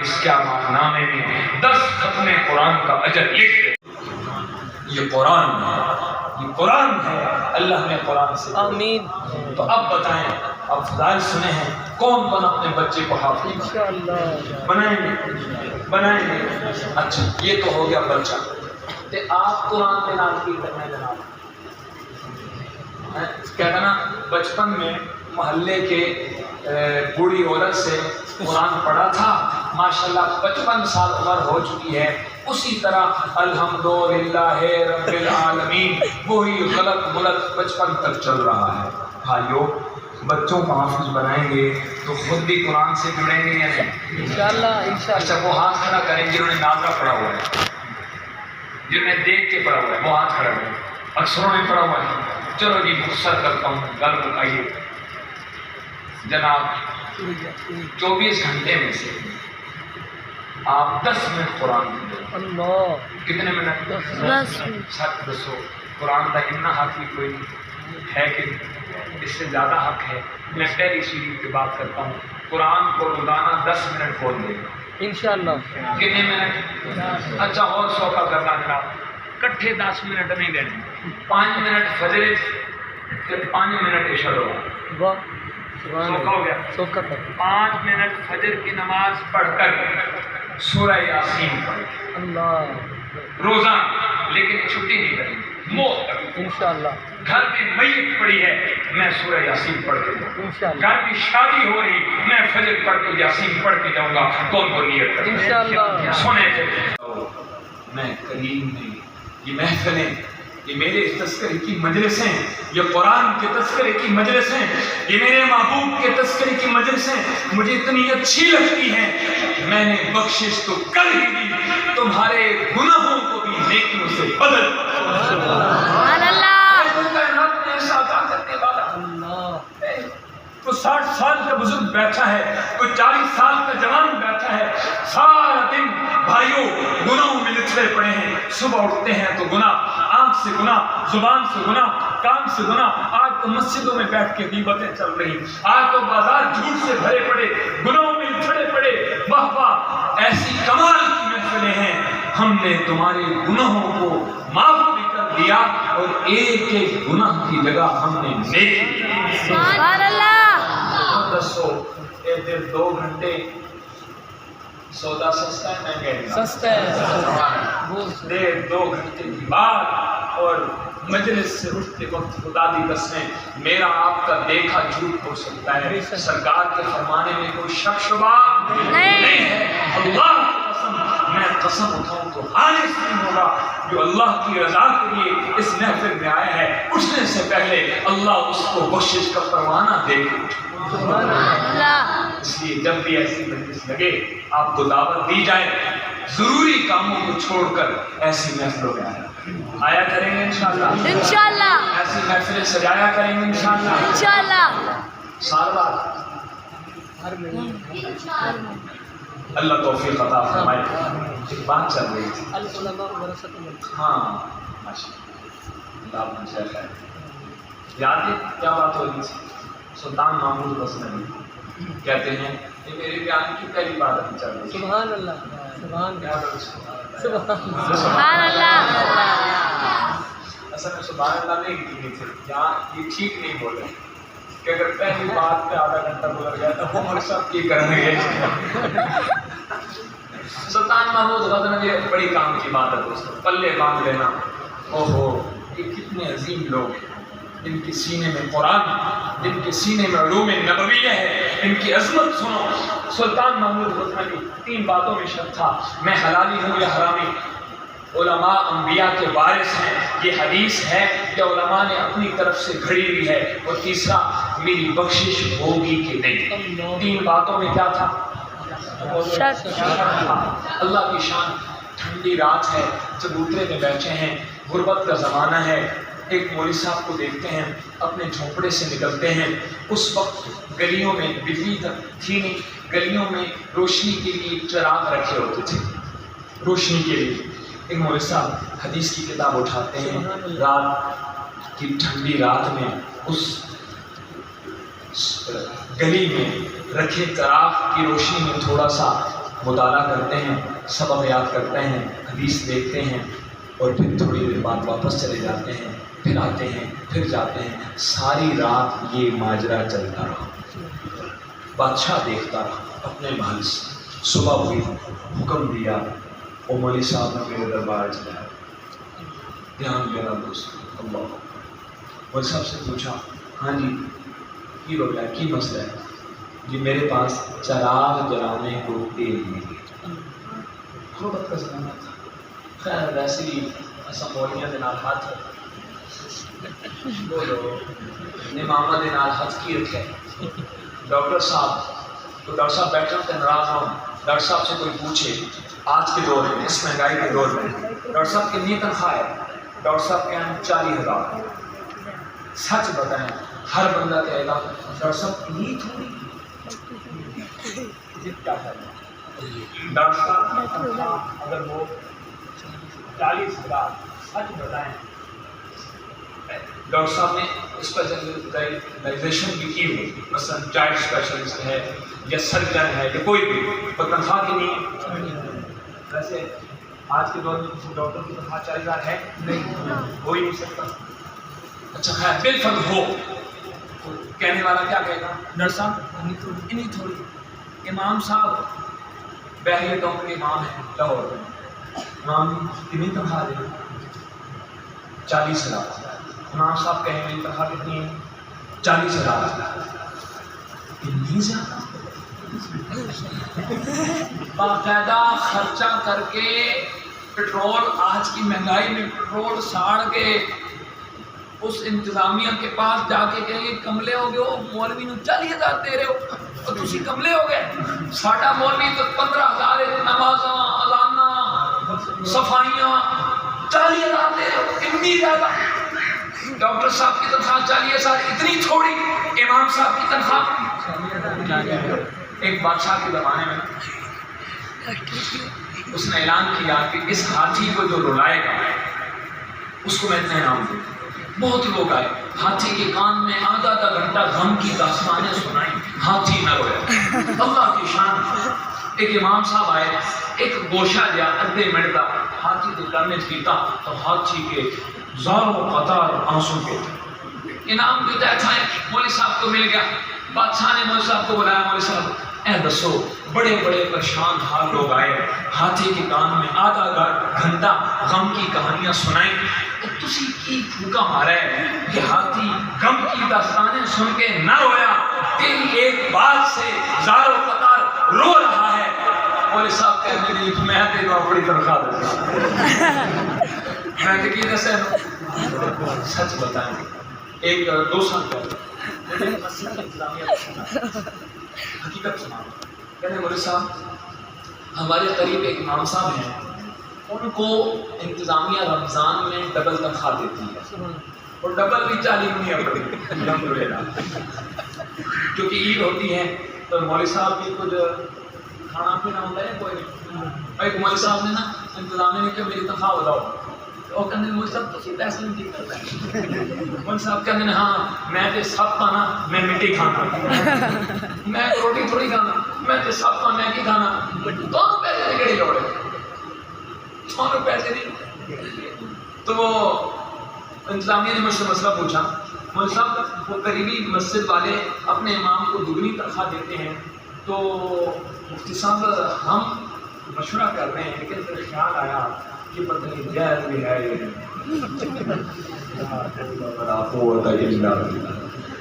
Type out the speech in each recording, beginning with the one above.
اس کے نامے میں 10 ختم قرآن کا اجر لکھ دے۔ یہ قرآن ہے، یہ قرآن ہے، اللہ نے قرآن سے آمین۔ تو اب بتائیں، اب فضائل سنے ہیں، کون کون اپنے بچے کو حافظ انشاءاللہ بنائیں گے؟ اچھا یہ تو ہو گیا بچہ، تے آپ قرآن کے نام کی کرنا ہے جناب؟ کیا کہنا، بچپن میں محلے کے بوڑھی عورت سے قرآن پڑھا تھا، ماشاءاللہ 55 سال عمر ہو چکی ہے، اسی طرح الحمدللہ رب العالمین وہی غلط 55 تک چل رہا ہے۔ بھائیو، بچوں کو حافظ بنائیں گے تو خود بھی قرآن سے جڑیں گے یا نہیں؟ انشاءاللہ اچھا وہ ہاتھ کھڑا کریں جنہوں نے نازا پڑھا ہوا ہے، جنہوں نے دیکھ کے پڑھا ہوا ہے، وہ ہاتھ کھڑا کریں، اکثروں نے پڑھا ہوا ہے۔ چلو جی مختصر کرتا ہوں، گل مکائیے جناب، 24 گھنٹے میں سے آپ 10 منٹ قرآن پڑھیں۔ اللہ کتنے منٹ؟ 10 منٹ۔ سچ دسو، قرآن کا اتنا حق بھی کوئی ہے کہ اس سے زیادہ حق ہے؟ میں پہلی سیڑھی کی بات کرتا ہوں، قرآن کو روزانہ 10 منٹ کھول دے گا۔ انشاءاللہ کتنے منٹ؟ اچھا اور سوکھا کرنا جناب، کٹھے 10 منٹ نہیں دینے، 5 منٹ فجر پھر 5 منٹ عشاء ہوگا، واہ سبحان سوکھا ہو گیا۔ اللہ، سوکھا کر 5 منٹ فجر کی نماز پڑھ کر سورہ یاسین پڑھ اللہ، روزانہ، لیکن چھٹی نہیں کریں، موت تک۔ انشاءاللہ گھر میں میت پڑی ہے، میں سورہ یاسین پڑھ کے جاؤں گا۔ انشاءاللہ گھر میں شادی ہو رہی، میں فجر پڑھ کے یاسین پڑھ کے جاؤں گا۔ کون کو نیت کرے؟ انشاءاللہ۔ سنے تھے میں کریم نے یہ محفلیں، یہ میرے تذکرے کی مجلسیں، یہ قرآن کے تذکرے کی مجلسیں، یہ میرے محبوب کے تذکرے کی مجلسیں مجھے اتنی اچھی لگتی ہیں، میں نے بخشش تو کر ہی دی، تمہارے گناہوں کو بھی نیکیوں سے بدل۔ سبحان اللہ، کوئی 60 سال کا بزرگ بیٹھا ہے، کوئی 40 سال کا جوان بیٹھا ہے، سارا دن بھائیوں گناہوں میں لتڑے پڑے ہیں، صبح اٹھتے ہیں تو گناہ، آنکھ سے گناہ، زبان سے گناہ، کان سے گناہ، آج تو مسجدوں میں بیٹھ کے غیبتیں چل رہی، آج تو بازار جھوٹ سے بھرے پڑے، گناہوں میں لتڑے پڑے، واہ واہ ایسی کمال کی محفلیں ہیں، ہم نے تمہارے گناہوں کو معاف بھی کر دیا اور ایک ایک گناہ کی جگہ ہم نے نیکی۔ سبحان اللہ، دسو اے دل 2 گھنٹے سودا سستا ہے مہنگا ہے؟ سستا ہے، دیر 2 گھنٹے کی بات، اور مجلس سے اٹھتے وقت خدا دی قسمیں میرا آپ کا دیکھا جھوٹ ہو سکتا ہے، سرکار کے فرمانے میں کوئی شک شبہ نہیں ہے، اللہ کی قسم میں قسم اٹھاؤں تو خالص نہیں ہوگا، جو اللہ کی رضا کے لیے اس محفل میں آیا ہے اٹھنے سے پہلے اللہ اس کو بخشش کا پروانہ دے گا۔ اس لیے جب بھی ایسی مجلس لگے آپ کو دعوت دی جائے، ضروری کاموں کو چھوڑ کر ایسی محفلوں میں آیا کریں گے انشاءاللہ، انشاءاللہ، ایسی محفلیں سجایا کریں گے انشاءاللہ، انشاءاللہ، سال بعد ہر مہینے اللہ توفیق عطا فرمائے۔ ایک بات چل رہی تھی، العلماء ورثۃ الانبیاء، ہاں ماشاءاللہ، اللہ مجھے خیر، یاد ہے کیا بات ہو رہی تھی؟ سلطان محمود غزنوی کہتے ہیں یہ میرے بیان کی پہلی بات ابھی چل رہی ہے۔ سبحان اللہ، سبحان اللہ، سبحان اللہ، اصل میں سبحان اللہ نہیں کی تھی، یہاں یہ ٹھیک نہیں بولے کہ اگر پہلی بات پہ آدھا گھنٹہ گزر گیا تو وہ سب کی کریں گے۔ سلطان محمود غزنوی بڑی کام کی بات ہے دوستوں، پلے باندھ لینا، اوہو یہ کتنے عظیم لوگ ہیں، جن کے سینے میں قرآن، جن کے سینے میں علوم نبویہ ہے، ان کی عظمت سنو۔ سلطان محمود غزنوی 3 باتوں میں شک تھا، میں حلالی ہوں یا حرامی، علماء انبیاء کے وارث ہیں، یہ حدیث ہے کہ علماء نے اپنی طرف سے گھڑی ہوئی ہے، اور تیسرا میری بخشش ہوگی کہ نہیں۔ 3 باتوں میں کیا تھا؟ شک۔ اللہ کی شان، ٹھنڈی رات ہے، چبوترے میں بیٹھے ہیں، غربت کا زمانہ ہے، ایک مولوی صاحب کو دیکھتے ہیں اپنے جھونپڑے سے نکلتے ہیں، اس وقت گلیوں میں بجلی تھی نہیں، گلیوں میں روشنی کے لیے چراغ رکھے ہوتے تھے، روشنی کے لیے۔ ایک مولوی صاحب حدیث کی کتاب اٹھاتے ہیں، رات کی ٹھنڈی رات میں اس گلی میں رکھے چراغ کی روشنی میں تھوڑا سا مطالعہ کرتے ہیں، سبق یاد کرتے ہیں، حدیث دیکھتے ہیں، اور پھر تھوڑی دیر بعد واپس چلے جاتے ہیں، پھر آتے ہیں، پھر جاتے ہیں. ساری رات یہ ماجرا چلتا رہا. بادشاہ دیکھتا رہا اپنے محل سے. صبح ہوئی، حکم دیا، اور مولوی صاحب نے میرے دربار چلایا. دھیان میرا دوست اللہ. مولوی صاحب سے پوچھا، ہاں جی کی ہو گیا، کی مسئلہ ہے؟ جی میرے پاس چراغ جلانے کو تیل نہیں ہے. غربت کا زمانہ تھا. خیر ویسے ہی ایسا مولیاں دے نال ہاتھ بولو امامہ دے نال ہاتھ کی رکھے. ڈاکٹر صاحب تو ڈاکٹر صاحب بیٹھے ہوتے ناراض ہوں. ڈاکٹر صاحب سے کوئی پوچھے آج کے دور میں، اس مہنگائی کے دور میں، ڈاکٹر صاحب کتنی تنخواہ ہے؟ ڈاکٹر صاحب کہیں 40,000. سچ بتائیں ہر بندہ کہے گا ڈاکٹر صاحب اتنی تھوڑی. کیا ہے ڈاکٹر صاحب کی تنخواہ اگر وہ 40,000، سچ بتائیں ڈاکٹر صاحب نے اسپیشلائزیشن بھی کی ہوئی، مثلا چائلڈ اسپیشلسٹ ہے یا سرجن ہے یا کوئی بھی، وہ تنخواہ کی نہیں ہے. ویسے آج کے دور میں کسی ڈاکٹر کی تنخواہ 40,000 ہے نہیں، ہو ہی نہیں سکتا. اچھا خیر بالفرض ہو، کہنے والا کیا کہے گا؟ ڈاکٹر صاحب اتنی تھوڑی. امام صاحب بحریہ قوم کے امام ہیں لاہور میں. امام کتنی تنخواہ دے؟ 40,000. امام صاحب کہیں میری تنخواہ کتنی ہے؟ 40,000. اتنی زیادہ؟ باقاعدہ خرچہ کر کے پیٹرول، آج کی مہنگائی میں پیٹرول ساڑ کے اس انتظامیہ کے پاس جا کے کہیں گے کملے ہو گئے ہو، مولوی نو 40,000 دے رہے ہو تو تسی کملے ہو گئے. ساڈا مولوی تو 15,000 نمازاں اذاناں صفائیاں 40,000 دے رہے ہو، اتنی زیادہ. ڈاکٹر صاحب کی تنخواہ 40,000، اتنی تھوڑی. امام صاحب کی تنخواہ. ایک بادشاہ کے زمانے میں اس نے اعلان کیا کہ اس ہاتھی کو جو رلائے گا اس کو میں اتنا انعام دوں. بہت لوگ آئے، ہاتھی کے کان میں آدھا گھنٹہ غم کی داستانیں سنائیں، ہاتھی نہ رویا. اللہ کی شان. ایک امام صاحب آئے، ایک گوشہ دیا ادھے منٹ کا ہاتھی کے کان میں پیتا تو ہاتھی کے زاروں قطار آنسو کے انعام دیتا تھا. مولوی صاحب کو مل گیا. بادشاہ نے مولوی صاحب کو بلایا، مولوی صاحب اے دسو بڑے بڑے پریشان حال لوگ آئے، ہاتھی کے کان میں آدھا گھنٹہ غم کی کہانیاں سنائیں، تسی کی پھوکا مارا ہے کہ ہاتھی غم کی داستانیں سن کے نہ رویا، تیری ایک بات سے زار و قطار رو رہا ہے. مولوی صاحب کہنے لگے میں تیرے کو بڑی تنخواہ دیتا. میں کہ کی دسے سچ بتائیں ایک 2 سال پہلے حقیقت سنا. کہنے مولوی صاحب ہمارے قریب ایک امام صاحب ہیں، ان کو انتظامیہ رمضان میں ڈبل تنخواہ دیتی ہے، اور ڈبل بھی 40 نہیں ہے کیونکہ عید ہوتی ہے تو مولوی صاحب بھی کچھ کھانا پینا ہوتا ہے. کوئی ایک مولوی صاحب نے نا انتظامیہ نے کہ میری تنخواہ بتاؤ، اور کہنے مولوی صاحب تو پیسے نہیں ٹھیک کرتا ہے. مولوی صاحب کہتے ہیں ہاں میں تو سب کھانا، میں مٹی کھانا، میں روٹی تھوڑی کھانا، میں تو سب کا میگی کھانا. دونوں پیسے کی کہڑی لوڑ ہے، دونوں پیسے نہیں. تو وہ انتظامیہ نے مجھ سے مسئلہ پوچھا. مولوی صاحب وہ قریبی مسجد والے اپنے امام کو دگنی تنخواہ دیتے ہیں، تو مفتی صاحب ہم مشورہ کر رہے ہیں لیکن پھر خیال آیا کہ پتہ نہیں جائز بھی ہے یہ.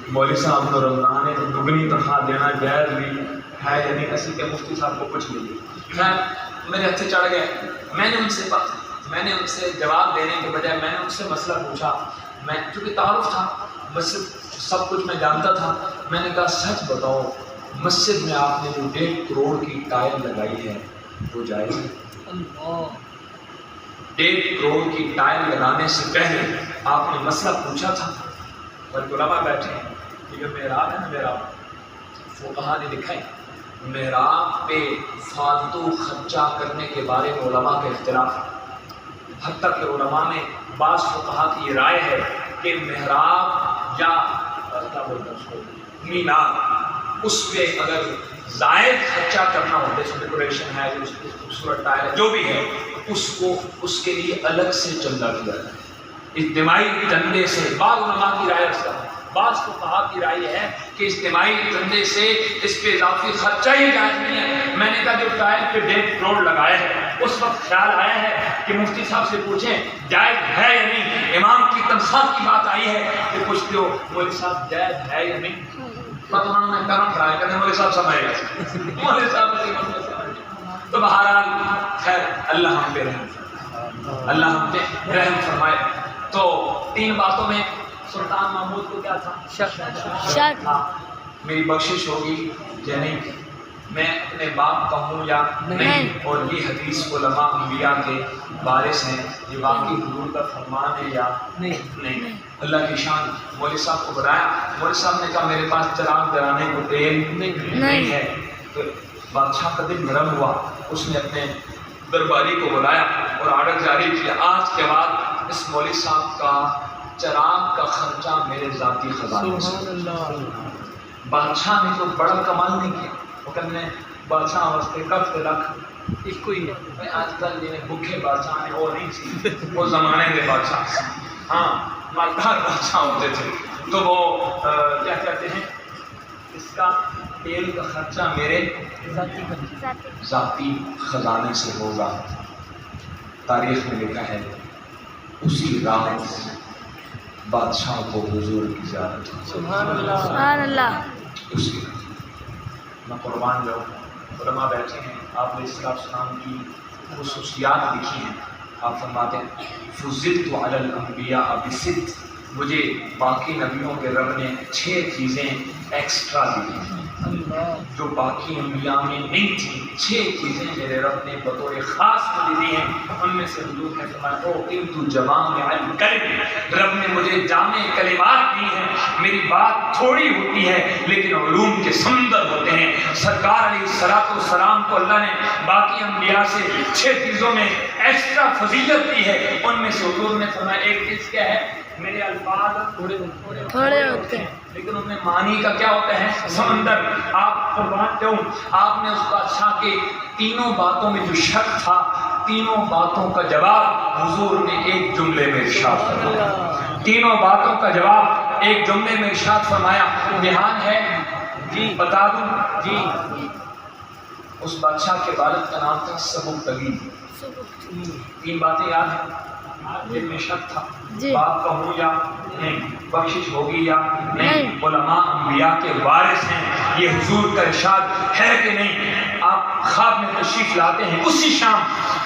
مولوی صاحب کو رمضان ہے دگنی تنخواہ دینا جائز بھی ہے یعنی ایسی کہ مفتی صاحب کو کچھ نہیں. خیر میرے ہاتھ چڑھ گئے. میں نے ان سے جواب دینے کے بجائے میں نے ان سے مسئلہ پوچھا. میں چونکہ تعارف تھا، مسجد سب کچھ میں جانتا تھا. میں نے کہا سچ بتاؤ مسجد میں آپ نے جو 1.5 کروڑ کی ٹائل لگائی ہے وہ جائز ہے؟ 1.5 کروڑ کی ٹائل لگانے سے پہلے آپ نے مسئلہ پوچھا تھا؟ اور علماء بیٹھے ہیں کہ جو محراب ہے نا، محراب فقہا نے لکھا ہے محراب پہ فالتو خرچہ کرنے کے بارے میں علماء کا اختلاف ہے. حتیٰ کہ علماء میں بعض فقہا کی یہ رائے ہے کہ محراب یا کیا بولتے ہیں اس کو مینار، اس پہ اگر زائد خرچہ کرنا ہوتا ہے، جو ڈیکوریشن ہے، جو اس کی خوبصورت ٹائل ہے، جو بھی ہے، اس کو اس کے لیے الگ سے چندہ کیا جائے اجتماعی چندے سے۔ بعض علماء کی رائے اس کا ہے، بعض فقہا کی رائے یہ ہے کہ اجتماعی چندے سے اس پہ اضافی خرچہ ہی جائز نہیں ہے۔ میں نے کہا جو ٹائل پہ 1.5 کروڑ لگایا ہے، اس وقت خیال آیا ہے کہ مفتی صاحب سے پوچھیں جائز ہے یا نہیں۔ امام کی تنخواہ کی بات آئی ہے کہ پوچھتے ہو مولوی صاحب جائز ہے یا نہیں، تو انہوں نے کرم کرایا، کہتے ہیں مولوی صاحب سمجھے گا، مولوی صاحب۔ تو بہرحال خیر اللہ ہم پہ رحم، اللہ ہم پہ رحم فرمائے۔ تو 3 باتوں میں سلطان محمود کو کیا تھا؟ شک۔ ہاں، میری بخشش ہوگی یا نہیں، میں اپنے باپ کا ہوں یا نہیں، اور یہ حدیث علماء انبیاء کے وارث ہیں، یہ واقعی حضور کا فرمان ہے یا نہیں۔ اللہ کی شان۔ مولوی صاحب کو بلایا، مولوی صاحب نے کہا میرے پاس چراغ جلانے کو تیل نہیں ہے۔ تو بادشاہ کا دل نرم ہوا، اس نے اپنے درباری کو بلایا اور آرڈر جاری کیا، آج کے بعد اس مولوی صاحب کا چراغ کا خرچہ میرے ذاتی خزانے سے۔ بادشاہ نے تو بڑا کمال نہیں کیا، وہ کہنے بادشاہ واسطے کب تلک ایک کوئی ہے۔ میں آج کل جنہیں بھوکے بادشاہ نے وہ نہیں تھی، وہ زمانے کے بادشاہ، ہاں مالدار بادشاہ ہوتے تھے، تو وہ کیا کہتے ہیں اس کا تیل کا خرچہ میرے ذاتی خزانے سے ہوگا۔ تاریخ میں لکھا ہے اسی رات بادشاہ کو حضور کی زیارت ہوئی۔ سبحان اللہ، سبحان اللہ۔ اسی رات میں قربان جاؤں، علماء بیٹھے ہیں، آپ علیہ السلام کی خصوصیات لکھی ہیں، آپ فرماتے ہیں فضلت علی الانبیاء بست، مجھے باقی نبیوں کے رب نے 6 چیزیں ایکسٹرا دی ہیں جو باقی انبیاء میں نہیں تھی۔ 6 چیزیں میرے رب نے بطور خاص مجھے دی ہیں، ان میں سے حضور نے فرمایا اوتیت جوامع الکلم، رب نے مجھے جامع کلمات دی ہیں، میری بات تھوڑی ہوتی ہے لیکن علوم کے سمندر ہوتے ہیں۔ سرکار علیہ الصلوۃ والسلام کو اللہ نے باقی انبیاء سے 6 چیزوں میں ایکسٹرا فضیلت دی ہے، ان میں سے حضور نے فرمایا ایک چیز کیا ہے، میرے الفاظ تھوڑے ہوتے ہیں لیکن ان میں معنی کا کیا ہوتا ہے، سمندر۔ آپ قربان جاؤں، آپ نے اس بادشاہ کے تینوں باتوں میں جو شک تھا، تینوں باتوں کا جواب حضور نے ایک جملے میں ارشاد فرمایا۔ تینوں باتوں کا جواب ایک جملے میں ارشاد فرمایا۔ دھیان ہے جی، بتا دوں جی، اس بادشاہ کے والد کا نام تھا سبکتگین۔ 3 باتیں یاد ہیں، جن میں شک تھا، جی۔ باپ کا ہوں یا نہیں، بخشش ہوگی یا نہیں، علماء انبیاء کے وارث ہیں، یہ حضور کا ارشاد ہے کہ نہیں۔ آپ خواب میں تشریف لاتے ہیں، اسی شام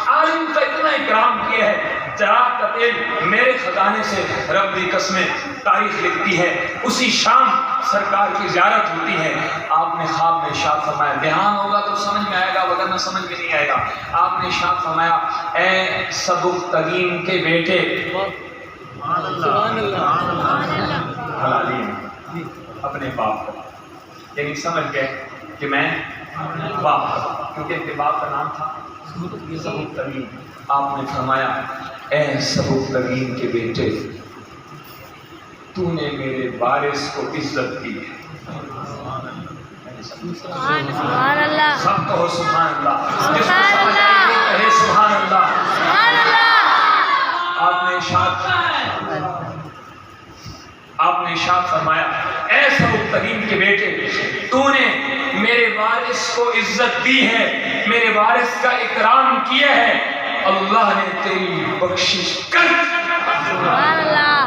عالم کا اتنا اکرام کیا ہے، چراغ کا تیل میرے خزانے سے، رب کی قسمیں تاریخ لکھتی ہے، اسی شام سرکار کی زیارت ہوتی ہے۔ آپ نے خواب میں ارشاد فرمایا، دھیان ہوگا تو سمجھ میں آئے گا ورنہ سمجھ میں نہیں آئے گا۔ آپ نے ارشاد فرمایا اے سبکتگین کے بیٹے، سبحان اللہ، حلالی ہیں اپنے باپ کا، یعنی سمجھ گئے کہ میں باپ کا، کیونکہ ان کے باپ کا نام تھا سبکتگین۔ آپ نے فرمایا اے سبکتگین کے بیٹے، تو نے میرے وارث کو عزت دی ہے۔ سبحان اللہ، سب کہو سبحان اللہ، جس کو سبحان سمجھ آئے اللہ، وہ کہے سبحان اللہ۔ سبحان اللہ۔ آپ نے ارشاد فرمایا اے سبکتگین کے بیٹے، تو نے میرے وارث کو عزت دی ہے، میرے وارث کا اکرام کیا ہے، اللہ نے تیری بخشش کر، سبحان اللہ،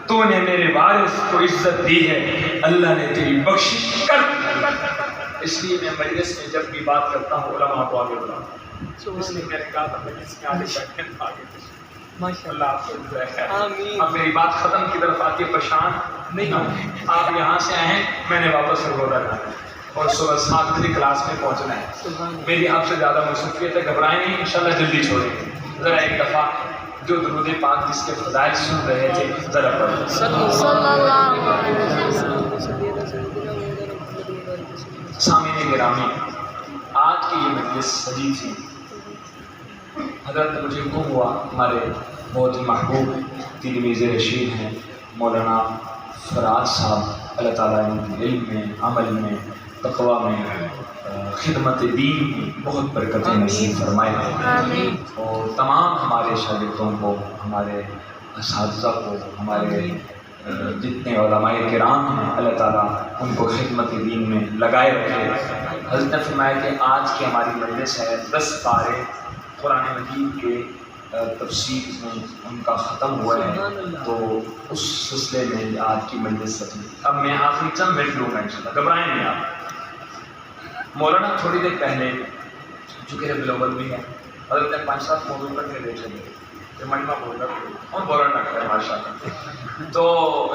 تو نے میرے وارث کو عزت دی ہے، اللہ نے تیری بخشش کر۔ اس لیے میں مجلس میں جب بھی بات کرتا ہوں علماء کو آگے بلاتا ہوں، اس لیے میں نے کہا تھا مجلس میں آگے بیٹھیں آگے بیٹھیں۔ اللہ آپ کو جزائے خیر۔ آمین۔ اب میری بات ختم کی طرف آ کے پریشان نہیں ہوں، آپ یہاں سے آئے ہیں، میں نے واپس سرگودا جانا ہے اور صبح 7 بجے کلاس میں پہنچنا ہے۔ میری آپ سے زیادہ مصروفیت ہے، گھبرائیں نہیں، انشاءاللہ جلدی چھوڑیں گے۔ ذرا ایک دفعہ جو درود پاک جس کے فضائل سن رہے تھے ذرا پڑھیں۔ صلی اللہ علیہ وسلم۔ سامعین گرامی، آج کی یہ مجلس سجی تھی، حضرت مجھے حکم ہوا، ہمارے بہت ہی محبوب تلمیذ رشید ہیں مولانا فراز صاحب، اللہ تعالیٰ ان کے علم میں، عمل میں، تقویٰ میں خدمت دین کی بہت برکتیں نصیب فرمائے آمین اور تمام ہمارے شاگردوں کو، ہمارے اساتذہ کو، ہمارے جتنے علماء کرام ہیں، اللہ تعالیٰ ان کو خدمت دین میں لگائے رکھے۔ حضرت نے فرمایا کہ آج کی ہماری مجلس ہے 10 پارے قرآن مجید کے تفسیر میں ان کا ختم ہوا ہے، تو اس سلسلے میں آج کی مجلس ختم۔ اب میں آخری چند منٹ لوں گا انشاءاللہ، گھبرائیں نہیں آپ۔ مولانا تھوڑی دیر پہلے چونکہ ربیع الاول بھی ہے، حضرت نے 5-7 موضوع پر دے چلے کہ مجمع بول رہا اور بولنا رکھتا ہے ماشاء اللہ، تو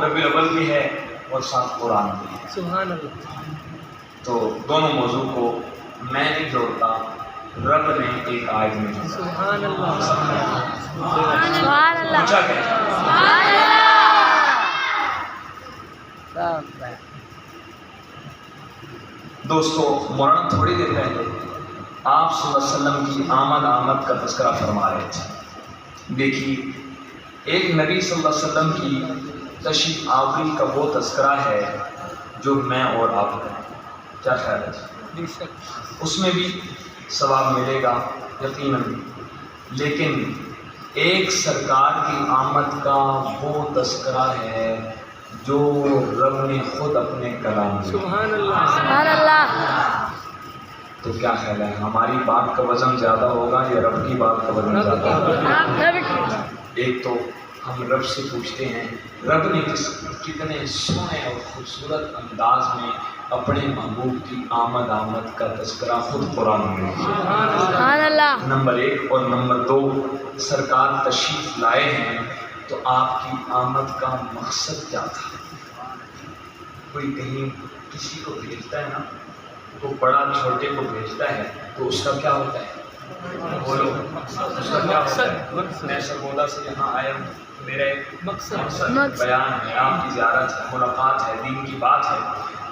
ربیع الاول بھی ہے اور ساتھ قرآن بھی ہے، سبحان اللہ، تو دونوں موضوع کو میں نہیں جوڑتا، رب نے ایک آیت میں جوڑا۔ سبحان اللہ، سبحان اللہ پوچھا کہ سبحان اللہ دوستو، مولانا تھوڑی دیر پہلے آپ صلی اللہ علیہ وسلم کی آمد کا تذکرہ فرما رہے تھے۔ دیکھیے، ایک نبی صلی اللہ علیہ وسلم کی تشریف آوری کا وہ تذکرہ ہے جو میں اور آپ کا، کیا خیال ہے؟ اس میں بھی ثواب ملے گا یقیناً، لیکن ایک سرکار کی آمد کا وہ تذکرہ ہے جو رب نے خود اپنے کلام میں۔ سبحان اللہ، سبحان اللہ تو کیا خیال ہے، ہماری بات کا وزن زیادہ ہوگا یا رب کی بات کا وزن زیادہ ہوگا؟ ایک تو ہم رب سے پوچھتے ہیں، رب نے کتنے سونے اور خوبصورت انداز میں اپنے محبوب کی آمد کا تذکرہ خود قرآن میں کیا۔ سبحان اللہ نمبر 1 اور نمبر 2، سرکار تشریف لائے ہیں تو آپ کی آمد کا مقصد کیا تھا؟ کوئی کہیں کسی کو بھیجتا ہے نا، وہ بڑا چھوٹے کو بھیجتا ہے تو اس کا کیا ہوتا ہے؟ بولو، اس کا کیا ہوتا ہے؟ میں سرگودا سے یہاں آیا ہوں، میرا ایک مقصد بیان ہے، آپ کی زیارت ہے، ملاقات ہے، دین کی بات ہے،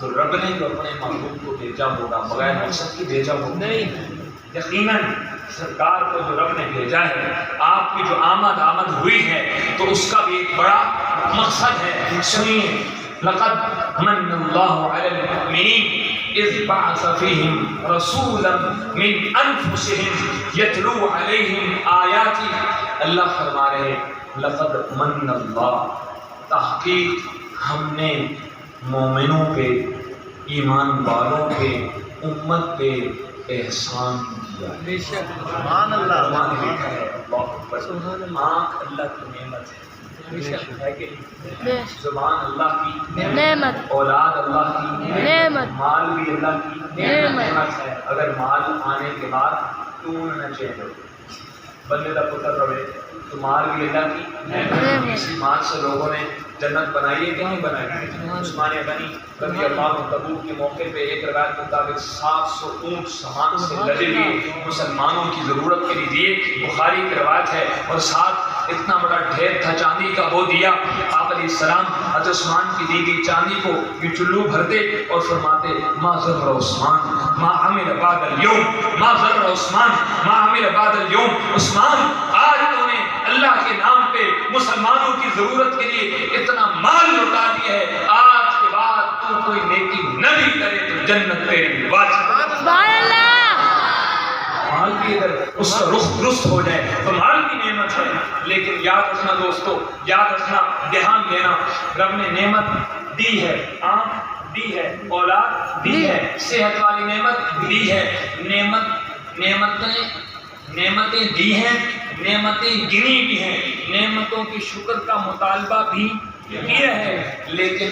تو رب نے جو اپنے محبوب کو بھیجا ہوگا بغیر مقصد کی بھیجا ہوگا نہیں، یقیناً سرکار کو جو رب نے بھیجا ہے، آپ کی جو آمد ہوئی ہے تو اس کا بھی ایک بڑا مقصد ہے۔ سنیے، لقد من اللہ علی المؤمنین اذ بعث فیہم رسولا من انفسہم یتلو علیہم آیاتی، اللہ فرما رہے لقد من اللہ، تحقیق ہم نے مومنوں پہ، ایمان والوں پہ، امت پہ احسان کیا ہے۔ بے شک، سبحان اللہ، قرآن لکھا ہے، اللہ اکبر، سبحان اللہ، آنکھ اللہ کی نعمت ہے، بے شک، ہے کہ بے زبان اللہ کی نعمت اولاد اللہ کی نعمت مال بھی اللہ کی نعمت نعمت ہے۔ اگر مال آنے کے بعد تو نہ چاہیے بندے کا پتر رہے تو مال بھی اللہ کی نعمت۔ اسی مال سے لوگوں نے جنت بنائی ہے کہ نہیں بنائی؟ عثمان غنی رضی اللہ عنہ تبوک کے موقع پہ ایک روایت کے مطابق 700 اونٹ سامان سے لدے ہوئے مسلمانوں کی ضرورت کے لیے دیے، بخاری کی روایت ہے، اور ساتھ اتنا بڑا ڈھیر تھا چاندی کا وہ دیا۔ آپ علیہ السلام حضرت عثمان کی دی گئی چاندی کو یہ چلو بھرتے اور فرماتے ما ضر عثمان ما عمل بعد اليوم، ما ضر عثمان ما عمل بعد اليوم، عثمان آج تو نے اللہ کے نام پہ مسلمانوں کی ضرورت کے لیے اتنا مال لٹا دیا ہے، آج کے بعد تو کوئی نیکی نہ بھی کرے تو جنت تیرے لیے واجب ہے۔ سبحان اللہ مال بھی اگر اس کا رخ درست ہو جائے تو مال کی نعمت ہے، لیکن یاد رکھنا دوستو، یاد رکھنا، دھیان دینا، رب نے نعمت دی ہے، آنکھ دی ہے، اولاد دی ہے، صحت والی نعمت دی ہے، نعمتیں دی ہیں، نعمتیں گنی بھی ہیں، نعمتوں کی شکر کا مطالبہ بھی کیا ہے، لیکن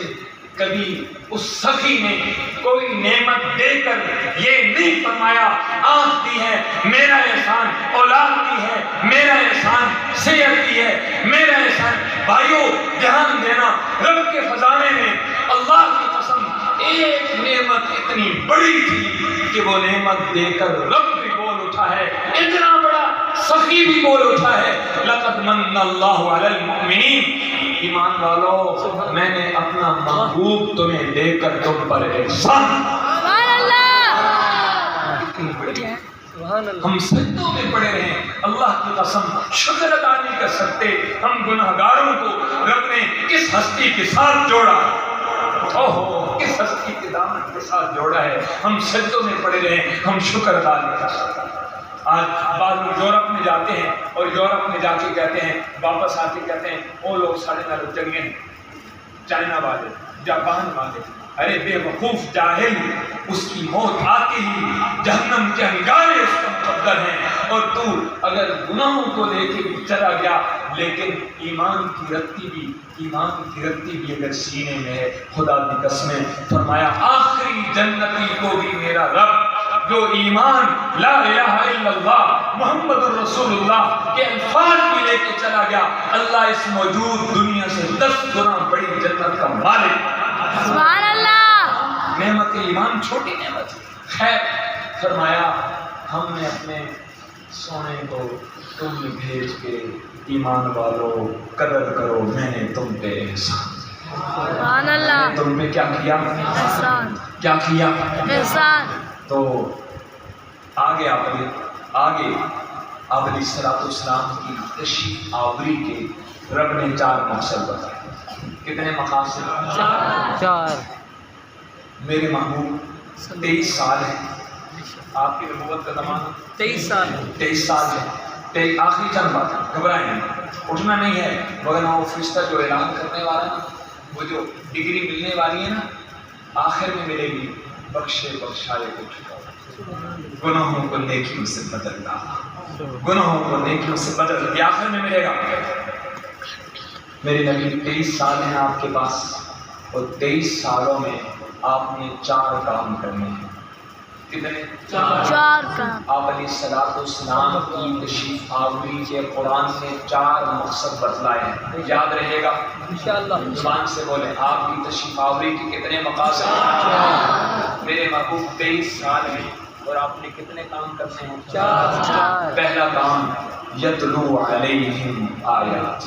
کبھی اس سخی نے کوئی نعمت دے کر یہ نہیں فرمایا آنکھ دی ہے میرا احسان، اولاد دی ہے میرا احسان، صحت دی ہے میرا احسان۔ بھائیو دھیان دینا، رب کے خزانے میں اللہ کی قسم ایک نعمت اتنی بڑی تھی کہ وہ نعمت دے کر رب بھی بول اٹھا ہے، اتنا بڑا سخی بھی بول اٹھا ہے، لقد من اللہ علی المؤمنین، ایمان والو میں نے اپنا محبوب تمہیں دے کر تم پر احسان۔ سبحان اللہ کتنی بڑی ہے، سبحان اللہ، ہم سجدوں میں پڑے رہے، اللہ کی قسم شکر ادا نہیں کر سکتے، ہم گناہگاروں کو رب نے کس ہستی کے ساتھ جوڑا، اوہو کس ہستی کے دامن ہم کے ساتھ جوڑا ہے، ہم سجدوں میں پڑے رہے، ہم شکر ادا کریں۔ آج بعض لوگ یورپ میں جاتے ہیں اور یورپ میں جا کے کہتے ہیں، واپس آ کے کہتے ہیں وہ لوگ ساڑھے نالوں چنگے ہیں، چائنا والے، جاپان والے۔ ارے بے وقوف جاہل، اس کی موت آتے ہی جہنم کے انگارے اس کا مقدر ہیں، اور تو اگر گناہوں کو لے کے بھی چلا گیا لیکن ایمان کی رتی بھی اگر سینے میں ہے، خدا کی قسمیں فرمایا آخری جنتی کو بھی میرا رب جو ایمان لا الہ الا اللہ محمد الرسول اللہ کے الفاظ بھی لے کے چلا گیا، اللہ اس موجود دنیا سے 10 گنا بڑی جنت کا مالک۔ سبحان اللہ۔ نعمت ایمان چھوٹی نعمت ہے۔ خیر فرمایا ہم نے اپنے سونے کو تم میں بھیج کے ایمان والوں قدر کرو، میں نے تم پہ احسان، سبحان اللہ۔ تم پہ کیا کیا؟ احسان، کیا کیا؟ احسان۔ تو آگے آپ علیہ السلام کی تشریف آوری کے رب نے 4 مقصد بتائے۔ کتنے مقاصد؟ 4۔ میرے محبوب 23 سال ہیں، آپ کی نبوت کا زمانہ 23 سال۔ 23 سال ہے، آخری چند بات، گھبرائیں نہیں، اٹھنا نہیں ہے، مگر وہ فرشتہ جو اعلان کرنے والا ہے، وہ جو ڈگری ملنے والی ہے نا، آخر میں ملے گی، بخشے بخشائے کو چکا، گناہوں کو نیکیوں سے بدل ڈالا، گناہوں کو نیکیوں سے بدل دیا، آخر میں ملے گا۔ میرے نبی 23 سال ہیں آپ کے پاس، اور 23 سالوں میں آپ نے 4 کام کرنے ہیں۔ کتنے؟ 4 کام۔ آپ علیہ السلام کی تشریف آوری کے قرآن نے 4 مقصد بتلائے ہیں، یاد رہے گا انشاءاللہ۔ زبان سے بولے، آپ کی تشریف آوری کے کتنے مقاصد ہیں؟ میرے محبوب 23 سال ہیں اور آپ نے کتنے کام کرنے ہیں؟ 4۔ پہلا کام یتلو علیہم آیات،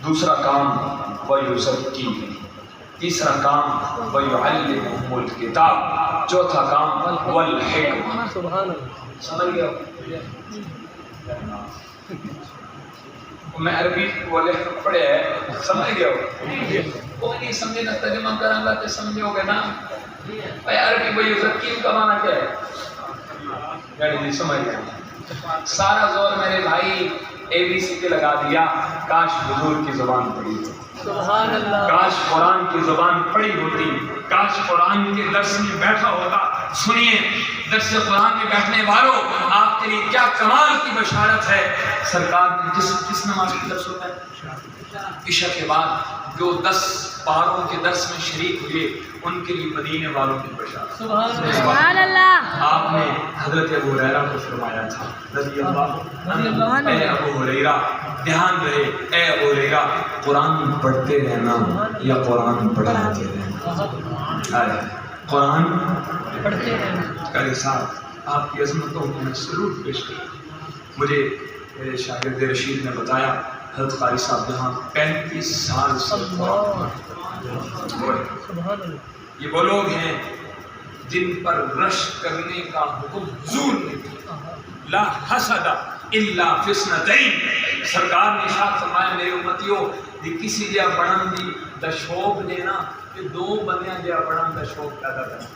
دوسرا کام وَيُزَكِّیہم، تیسرا کام وَيُعَلِّمُهُمُ الْکِتَاب، چوتھا کام والحکمہ۔ سبحان اللہ۔ سمجھ گئے ہو؟ میں عربی بولے پڑھے ہے، سمجھ گئے ہو؟ کوئی نہیں سمجھے نا، ترجمہ کروں گا تو سمجھے ہوگے نا۔ بھائی عربی وَيُزَكِّیہم کا معنی کیا ہے؟ یعنی نہیں سمجھ گیا، سارا زور میرے بھائی ABC پہ لگا دیا، کاش حضور کی زبان پڑھی ہوتی، سبحان اللہ۔ کاش قرآن کی زبان پڑھی ہوتی، کاش قرآن کے درس میں بیٹھا ہوتا۔ سنیے درس قرآن میں بیٹھنے والوں، آپ کے لیے کیا کمال کی بشارت ہے۔ سرکار نے کس نماز کی درس ہوتا ہے؟ عشاء کے بعد جو 10 پاروں کے درس میں شریک ہوئے ان کے لیے مدینے والوں کی بشارت۔ سبحان اللہ۔ آپ نے حضرت ابو ہریرہ کو فرمایا تھا رضی اللہ عنہ، اے ابو ہریرہ دھیان رہے، اے ابو ہریرہ قرآن پڑھتے رہنا یا قرآن پڑھاتے رہنا؟ قرآن پڑھتے رہنا۔ کرے ساتھ آپ کی عظمتوں کو میں سلوٹ پیش کروں۔ مجھے میرے شاگرد رشید نے بتایا حضرت قاری صاحب جہاں 35 سال سے سبحان اللہ۔ یہ وہ لوگ ہیں جن پر رشک کرنے کا حکم حضور نے دیا، لا حسد الا فی اثنتین۔ سرکار نے ارشاد فرمایا میرے امتیوں یہ کسی جا بڑھن دی دشوب دینا کہ 2 بندیاں جا بڑھن دشوب پیدا کرنا،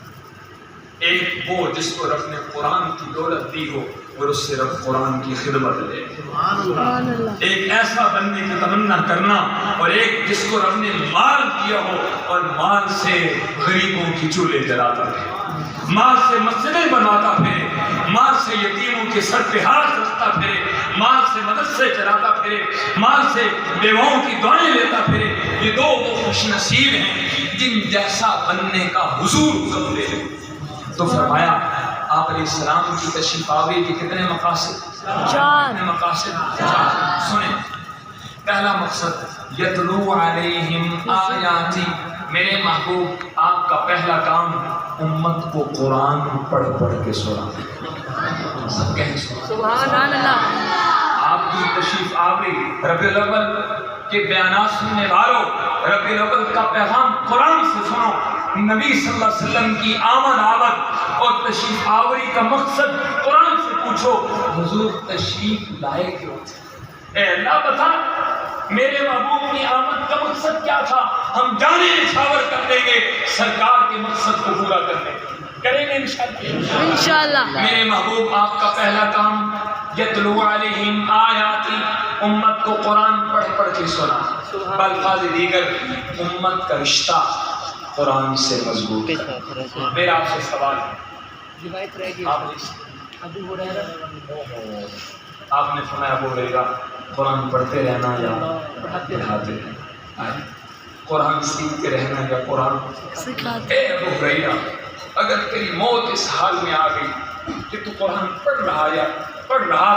ایک وہ جس کو رب نے قرآن کی دولت دی ہو اور اس سے رب قرآن کی خدمت لے، سبحان اللہ۔ ایک ایسا بننے کی تمنا کرنا، اور ایک جس کو رب نے مال دیا ہو اور مال سے غریبوں کی چولہے جلاتا پھرے، مال سے مسجدیں بناتا پھرے، مال سے یتیموں کے سر پہ ہاتھ رکھتا پھرے، مال سے مدرسے چلاتا پھرے، مال سے بیواؤں کی دعائیں لیتا پھرے۔ یہ 2 وہ خوش نصیب ہیں جن جیسا بننے کا حضور حکم دے۔ تو فرمایا آپ علیہ السلام کی تشریف آوری کے کتنے مقاصد؟ 4۔ کتنے مقاصد؟ 4۔ سنیں، پہلا مقصد یتلو علیہم آیاتی، میرے محبوب آپ کا پہلا کام امت کو قرآن پڑھ پڑھ کے سنانا۔ سب کہیں سبحان سبحان اللہ۔ آپ کی تشریف آوری، ربیع الاول کے بیانات سننے والوں، ربیع الاول کا پیغام قرآن سے سنو۔ نبی صلی اللہ علیہ وسلم کی آمد اور تشریف آوری کا مقصد قرآن سے پوچھو، حضور تشریف لائے کیوں تھے؟ اے اللہ بتا، میرے محبوب کی آمد کا مقصد کیا تھا؟ ہم جانے نچھاور کر دیں گے سرکار کے مقصد کو پورا کرنے کریں گے انشاءاللہ۔ انشاءاللہ۔ میرے محبوب آپ کا پہلا کام یتلو علیہم آیاتی، امت کو قرآن پڑھ پڑھ کے سنا، بالفاظ دیگر امت کا رشتہ قرآن سے مضبوط ہے۔ میرا آپ سے سوال ہے، روایت رہ گئی ابو ہریرہ آپ نے فرمایا ابو ہریرہ قرآن پڑھتے رہنا یا پڑھاتے پڑھاتے رہنا، قرآن سیکھتے رہنا یا قرآن سکھاتے۔ اے ابو ہریرہ اگر تیری موت اس حال میں آ گئی کہ تو قرآن پڑھ رہا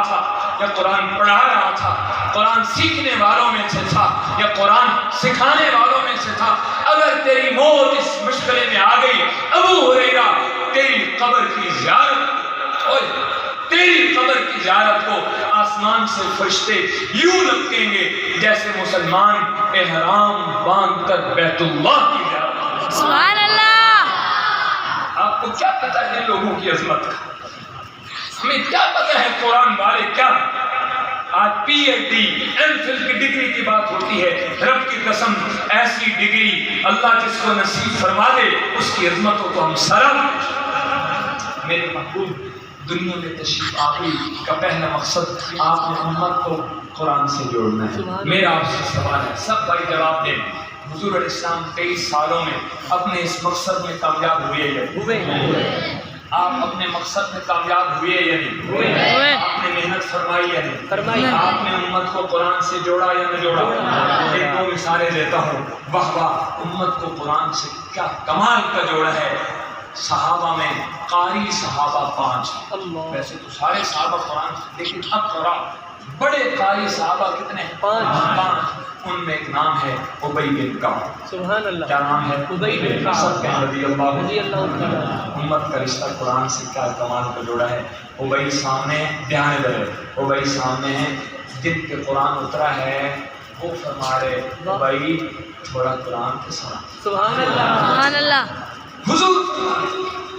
تھا یا قرآن پڑھا رہا تھا، قرآن سیکھنے والوں میں سے تھا یا قرآن سکھانے والوں میں سے تھا، اگر تیری موت اس مشغلے میں آ گئی ابو ہریرہ تیری قبر کی زیارت کو آسمان سے فرشتے یوں لپکیں گے جیسے مسلمان احرام باندھ کر بیت اللہ کی زیارت۔ سبحان اللہ۔ آپ کو کیا پتہ ہے ان لوگوں کی عظمت کا؟ ہمیں کیا پتہ ہے قرآن والے کیا ہیں؟ آج P H D M Phil کی ڈگری کی بات ہوتی ہے، رب کی قسم ایسی ڈگری اللہ جس کو نصیب فرما دے اس کی عظمتوں کو ہم سرم۔ میرے محبوب دنیا میں تشریف آوری کا پہلا مقصد آپ نے امت کو قرآن سے جوڑنا ہے۔ میرا آپ سے سوال ہے، سب بھائی جواب دیں، حضور علیہ السلام 23 سالوں میں اپنے اس مقصد میں کامیاب ہوئے یا نہیں؟ آپ اپنے مقصد میں کامیاب ہوئے یا نہیں؟ ہوئے۔ آپ نے محنت فرمائی یا نہیں؟ فرمائی۔ آپ نے امت کو قرآن سے جوڑا یا نہ جوڑا؟ ایک دو مثالیں دیتا ہوں، واہ واہ امت کو قرآن سے کیا کمال کا جوڑا ہے۔ صحابہ میں قاری صحابہ 5 ہیں، ویسے تو سارے صحابہ قرآن، لیکن اب قرآن بڑے قاری صحابہ کتنے ہیں؟ 5۔ ان میں ایک نام ہے ابی بن کعب۔ سبحان اللہ۔ کیا نام ہے؟ ابی بن کعب سب کہیں رضی اللہ رضی اللہ عنہ۔ امت کا رشتہ قرآن سے کیا کمال کا جوڑا ہے۔ ابی سامنے دھیان دے، ابی سامنے ہیں جن کے قرآن اترا ہے وہ فرما رہے ابی تھوڑا قرآن کے سنا۔ سبحان اللہ۔ سبحان اللہ۔ حضور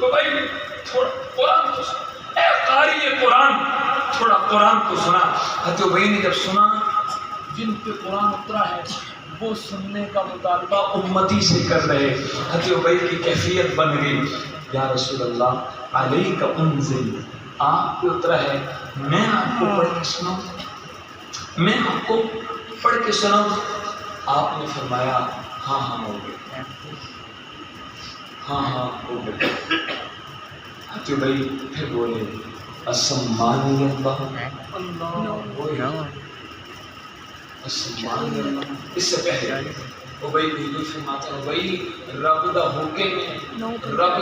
ابی تھوڑا قرآن کو سنا، اے قاری قرآن تھوڑا قرآن کو سنا۔ حضرت ابی نے جب سنا جن پہ قرآن اترا ہے وہ سننے کا مطالبہ امتی سے کر رہے، حضرت ابی کی کیفیت بن گئی، یا رسول اللہ علیہ کا انزل، آپ پہ اترا ہے، میں آپ کو پڑھ کے سناؤں، میں آپ کو پڑھ کے سناؤں؟ آپ نے فرمایا ہاں ہاں ہو گئے، ہاں ہاں ہو گئے۔ حضرت ابی پھر بولے اسمانی اللہ، اس سے پہلے ابی حضور فرماتے ہیں ابی رب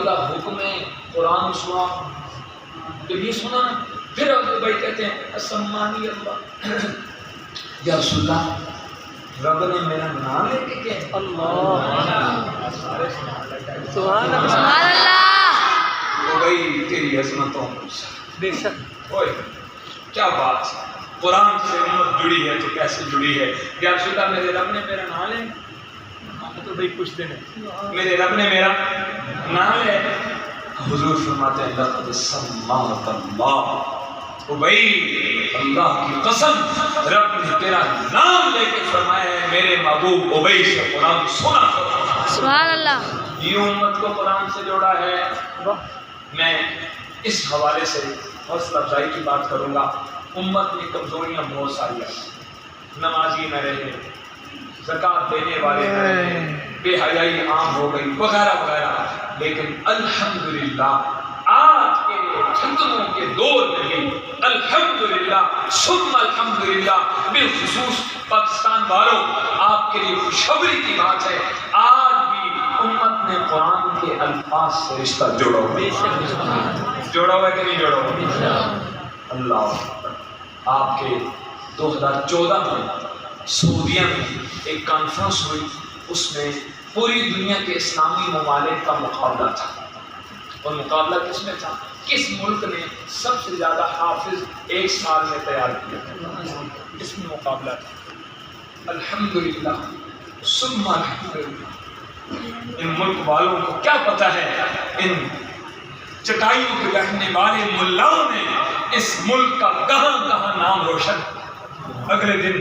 دا حکم ہے قرآن سنا، جب یہ سنا پھر ابی کہتے ہیں اسمانی اللہ، یا رسول اللہ رب نے میرا نام لے کے کہا سبحان اللہ۔ سبحان اللہ۔ ابی تیری عظمتوں بے شک۔ اوئے کیا بات ہے، قرآن سے امت جڑی ہے تو کیسے جڑی ہے؟ یا رسول اللہ میرے رب نے میرا نام لے، تو بھائی کچھ دن میرے رب نے میرا نام لے، حضور فرماتے ہیں لقد سماک اللہ، ابی اللہ کی قسم رب نے تیرا نام لے کے فرمایا ہے میرے محبوب ابی سے قرآن سنا۔ سبحان اللہ۔ یہ امت کو قرآن سے جوڑا ہے۔ میں اس حوالے سے حوصلہ افزائی کی بات کروں گا، امت میں کمزوریاں بہت ساری ہیں، نمازی نہ رہے، زکوٰۃ دینے والے نہ رہے، بے حیائی عام ہو گئی وغیرہ وغیرہ، لیکن الحمدللہ آج کے فتنوں کے دور میں بھی الحمدللہ ثم الحمدللہ، بالخصوص پاکستان والوں آپ کے لیے خوشخبری کی بات ہے، آج بھی امت نے قرآن کے الفاظ سے رشتہ جوڑا ہوا ہے، جوڑا ہوا ہے کہ نہیں جوڑا ہوا ہے؟ اللہ آپ کے 2014 میں سعودیہ میں ایک کانفرنس ہوئی، اس میں پوری دنیا کے اسلامی ممالک کا مقابلہ تھا، اور مقابلہ کس میں تھا؟ کس ملک نے سب سے زیادہ حافظ ایک سال میں تیار کیا، اس میں مقابلہ تھا۔ الحمدللہ ثم الحمدللہ، ان ملک والوں کو کیا پتہ ہے، ان چٹائیوں پہ بیٹھنے والے ملاؤں نے اس ملک کا کہاں کہاں نام روشن، اگلے دن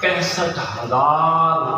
65,000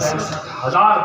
65,000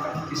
35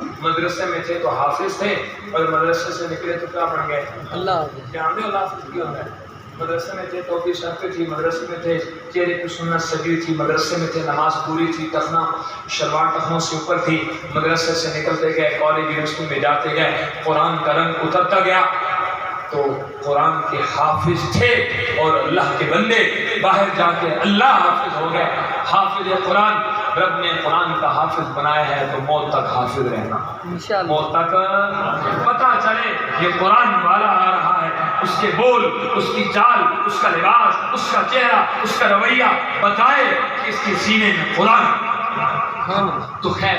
مدرسے میں تھے تو حافظ تھے اور مدرسے سے نکلے تو کیا بن گئے؟ اللہ جانتے ہو اللہ حافظ کیا ہوتا ہے؟ مدرسے میں تھے تو بھی شرط تھی، مدرسے میں تھے چہرے کی سنت سجی تھی، مدرسے میں تھے نماز پوری تھی، ٹخنا شلوار ٹخنوں سے اوپر تھی، مدرسے سے نکلتے گئے کالج یونیورسٹی میں جاتے گئے، قرآن کا رنگ اترتا گیا تو قرآن کے حافظ تھے اور اللہ کے بندے باہر جا کے اللہ حافظ ہو گئے، حافظ قرآن۔ رب نے قرآن کا حافظ بنایا ہے تو موت تک حافظ رہنا، انشاءاللہ موت تک پتہ چلے یہ قرآن والا آ رہا ہے، اس کے بول، اس کی چال، اس کا لباس، اس کا چہرہ، اس کا رویہ بتائے کہ اس کے سینے میں قرآن۔ ہاں تو خیر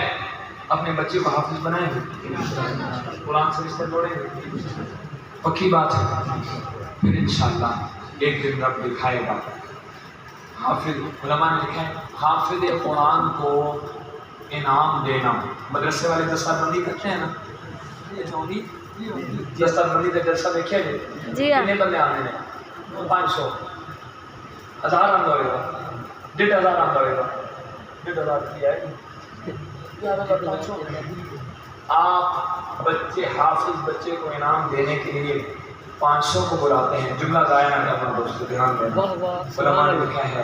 اپنے بچے کو حافظ بنائیں گے، قرآن سے رشتہ جوڑیں گے، پکی بات ہے، پھر انشاءاللہ ایک دن رب دکھائے گا۔ حافظ علماء نے لکھا ہے حافظ قرآن کو انعام دینا، مدرسے والے دستار بندی کرتے ہیں نا، دستار بندی کا جلسہ دیکھے گے جی ہاں کتنے بندے آنے ہیں؟ 500 1000 آندہ ہوئے گا، 1500 آندہ ہوئے گا، 1500 کیا ہے آپ بچے حافظ بچے کو انعام دینے کے لیے 500 کو بلاتے ہیں، جملہ ضائع نہ کرنا دوستو، دھیان دینا۔ واہ واہ علماء نے لکھا ہے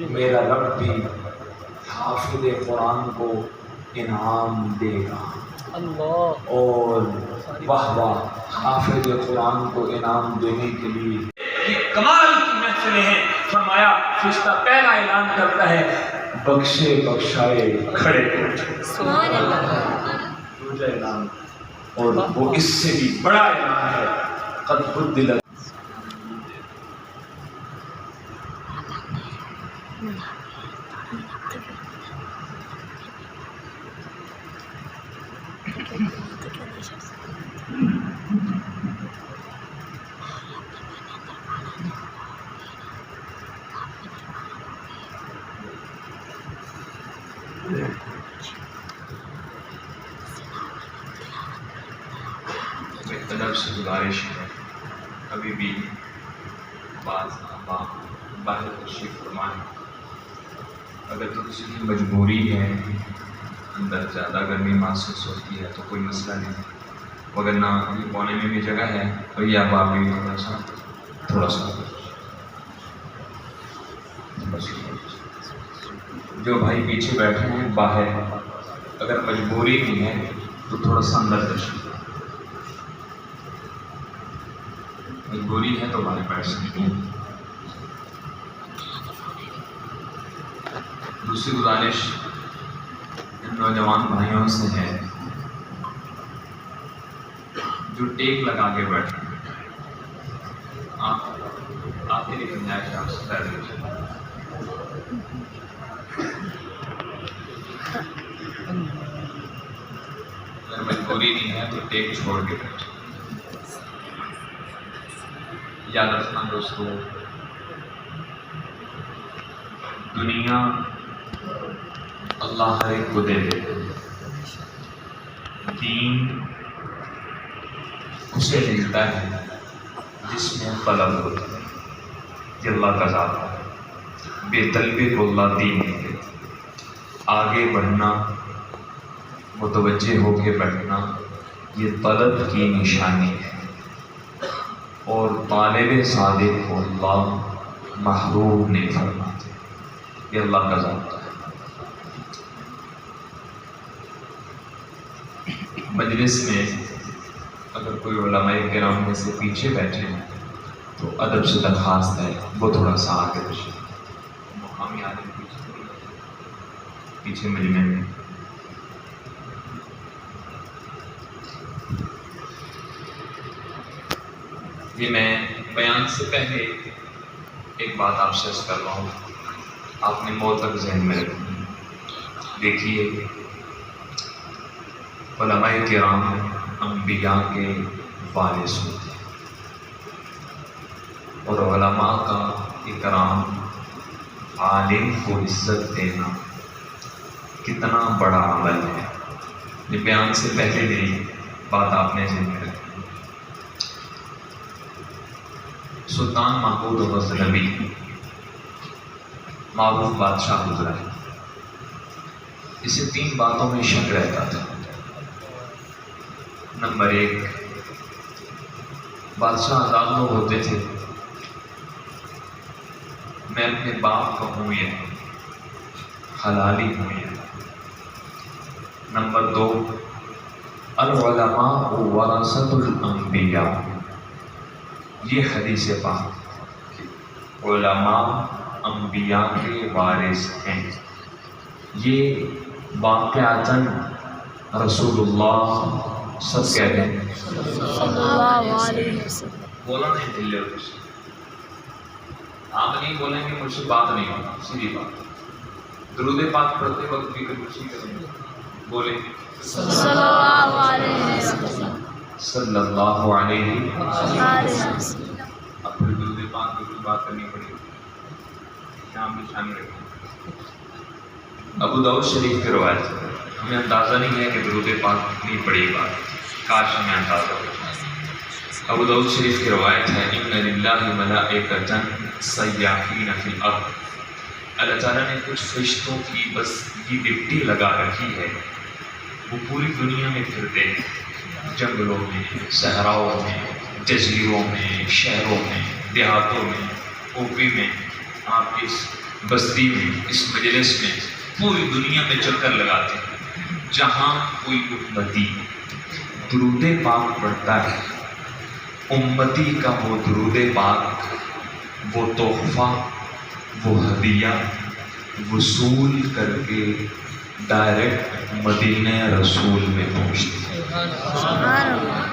میرا رب بھی حافظ قرآن کو انعام دے گا، اللہ اور واہ واہ حافظ قرآن کو انعام دینے کے لیے یہ کمال کی محفلیں ہیں۔ فرمایا فرشتہ پہلا اعلان کرتا ہے بخشے بخشائے کھڑے، سبحان اللہ دوسرا اعلان اور وہ اس سے بھی بڑا اعلان ہے قد بدلت۔ طلب سے گزارش ہے کبھی بھی بعض باہر تشریف فرمائیں، اگر تو کسی کی مجبوری ہے، اندر زیادہ گرمی محسوس ہوتی ہے تو کوئی مسئلہ نہیں، اگر نہ یہ کونے میں بھی جگہ ہے تو یہ آپ بھی تھوڑا سا جو بھائی پیچھے بیٹھے ہیں باہر، اگر مجبوری نہیں ہے تو تھوڑا سا اندر تشریف، مجبوری ہے تو باہر بیٹھ سکتے ہیں۔ دوسری گزارش ان نوجوان بھائیوں سے ہے جو ٹیک لگا کے بیٹھے ہیں، آپ کے لیے گنجائش ہے، آپ سے پہلے اگر مجبوری نہیں ہے تو ٹیک چھوڑ کے بیٹھے۔ یاد رکھنا دوستو، دنیا اللہ ہر ایک کو دے دیتے، دین اسے ملتا ہے جس میں طلب ہوتا ہے، یہ اللہ کا ذات ہے، بے طلبی کو اللہ دین نہیں دیتا۔ آگے بڑھنا، متوجہ ہو کے بیٹھنا، یہ طلب کی نشانی ہے، اور طالب صادق کو اللہ محروم نہیں فرماتے، یہ اللہ کا ذات ہے۔ مجلس میں اگر کوئی علماء کرام میں سے پیچھے بیٹھے ہیں تو ادب سے درخواست ہے وہ تھوڑا سا آگے بچے، مقامی آدمی پیچھے مجمع میں۔ یہ میں بیان سے پہلے ایک بات آپ سے عرض کر رہا ہوں، آپ نے موت تک ذہن میں رکھنی۔ دیکھیے علماء کرام انبیاء کے وارث ہوتے ہیں، اور علماء کا اکرام، عالم کو عزت دینا کتنا بڑا عمل ہے۔ یہ بیان سے پہلے بھی بات آپ نے ذہن میں رکھی۔ سلطان محمود غزنوی معروف بادشاہ گزرا ہے، اسے 3 باتوں میں شک رہتا تھا۔ نمبر 1، بادشاہ آزاد لوگ ہوتے تھے، میں اپنے باپ کا ہوں یا حلالی ہوں یا۔ نمبر 2، العلماء ورثۃ الانبیاء، یہ حدیث پاک، علماء انبیاء کے وارث ہیں، یہ واقعتاً رسول اللہ سب کہتے ہیں صلی اللہ علیہ وسلم۔ بولا نہیں دلے کچھ، آپ نہیں بولیں گے مجھ سے بات نہیں ہوگی، سیدھی بات۔ درود پاک پڑھتے وقت بھی کچھ کریں گے، بولیں صلی اللہ علیہ وسلم۔ صلی اللہ علیہ وسلم۔ اب پھر درود پاک کی بات کرنی پڑے گی، شام نشانی رکھیں۔ ابو داؤد شریف کی روایت ہے، ہمیں اندازہ نہیں ہے کہ درود پاک کتنی بڑی بات ہے، کاش ہمیں اندازہ ہو جائے۔ ابو داؤد شریف کی روایت ہے، ان للہ ملائکۃ سیاحین فی الارض، اللہ تعالیٰ نے کچھ فرشتوں کی بس یہ ڈپٹی لگا رکھی ہے، وہ پوری دنیا میں پھرتے ہیں، جنگلوں میں، صحراؤں میں، جزیروں میں، شہروں میں، دیہاتوں میں، اوپی میں، آپ کی اس بستی میں، اس مجلس میں، پوری دنیا میں چکر لگاتے ہیں۔ جہاں کوئی امتی درود پاک پڑھتا ہے، امتی کا وہ درود پاک، وہ تحفہ، وہ ہدیہ وصول کر کے ڈائریکٹ مدینہ رسول میں پہنچتے ہیں۔ سبحان اللہ۔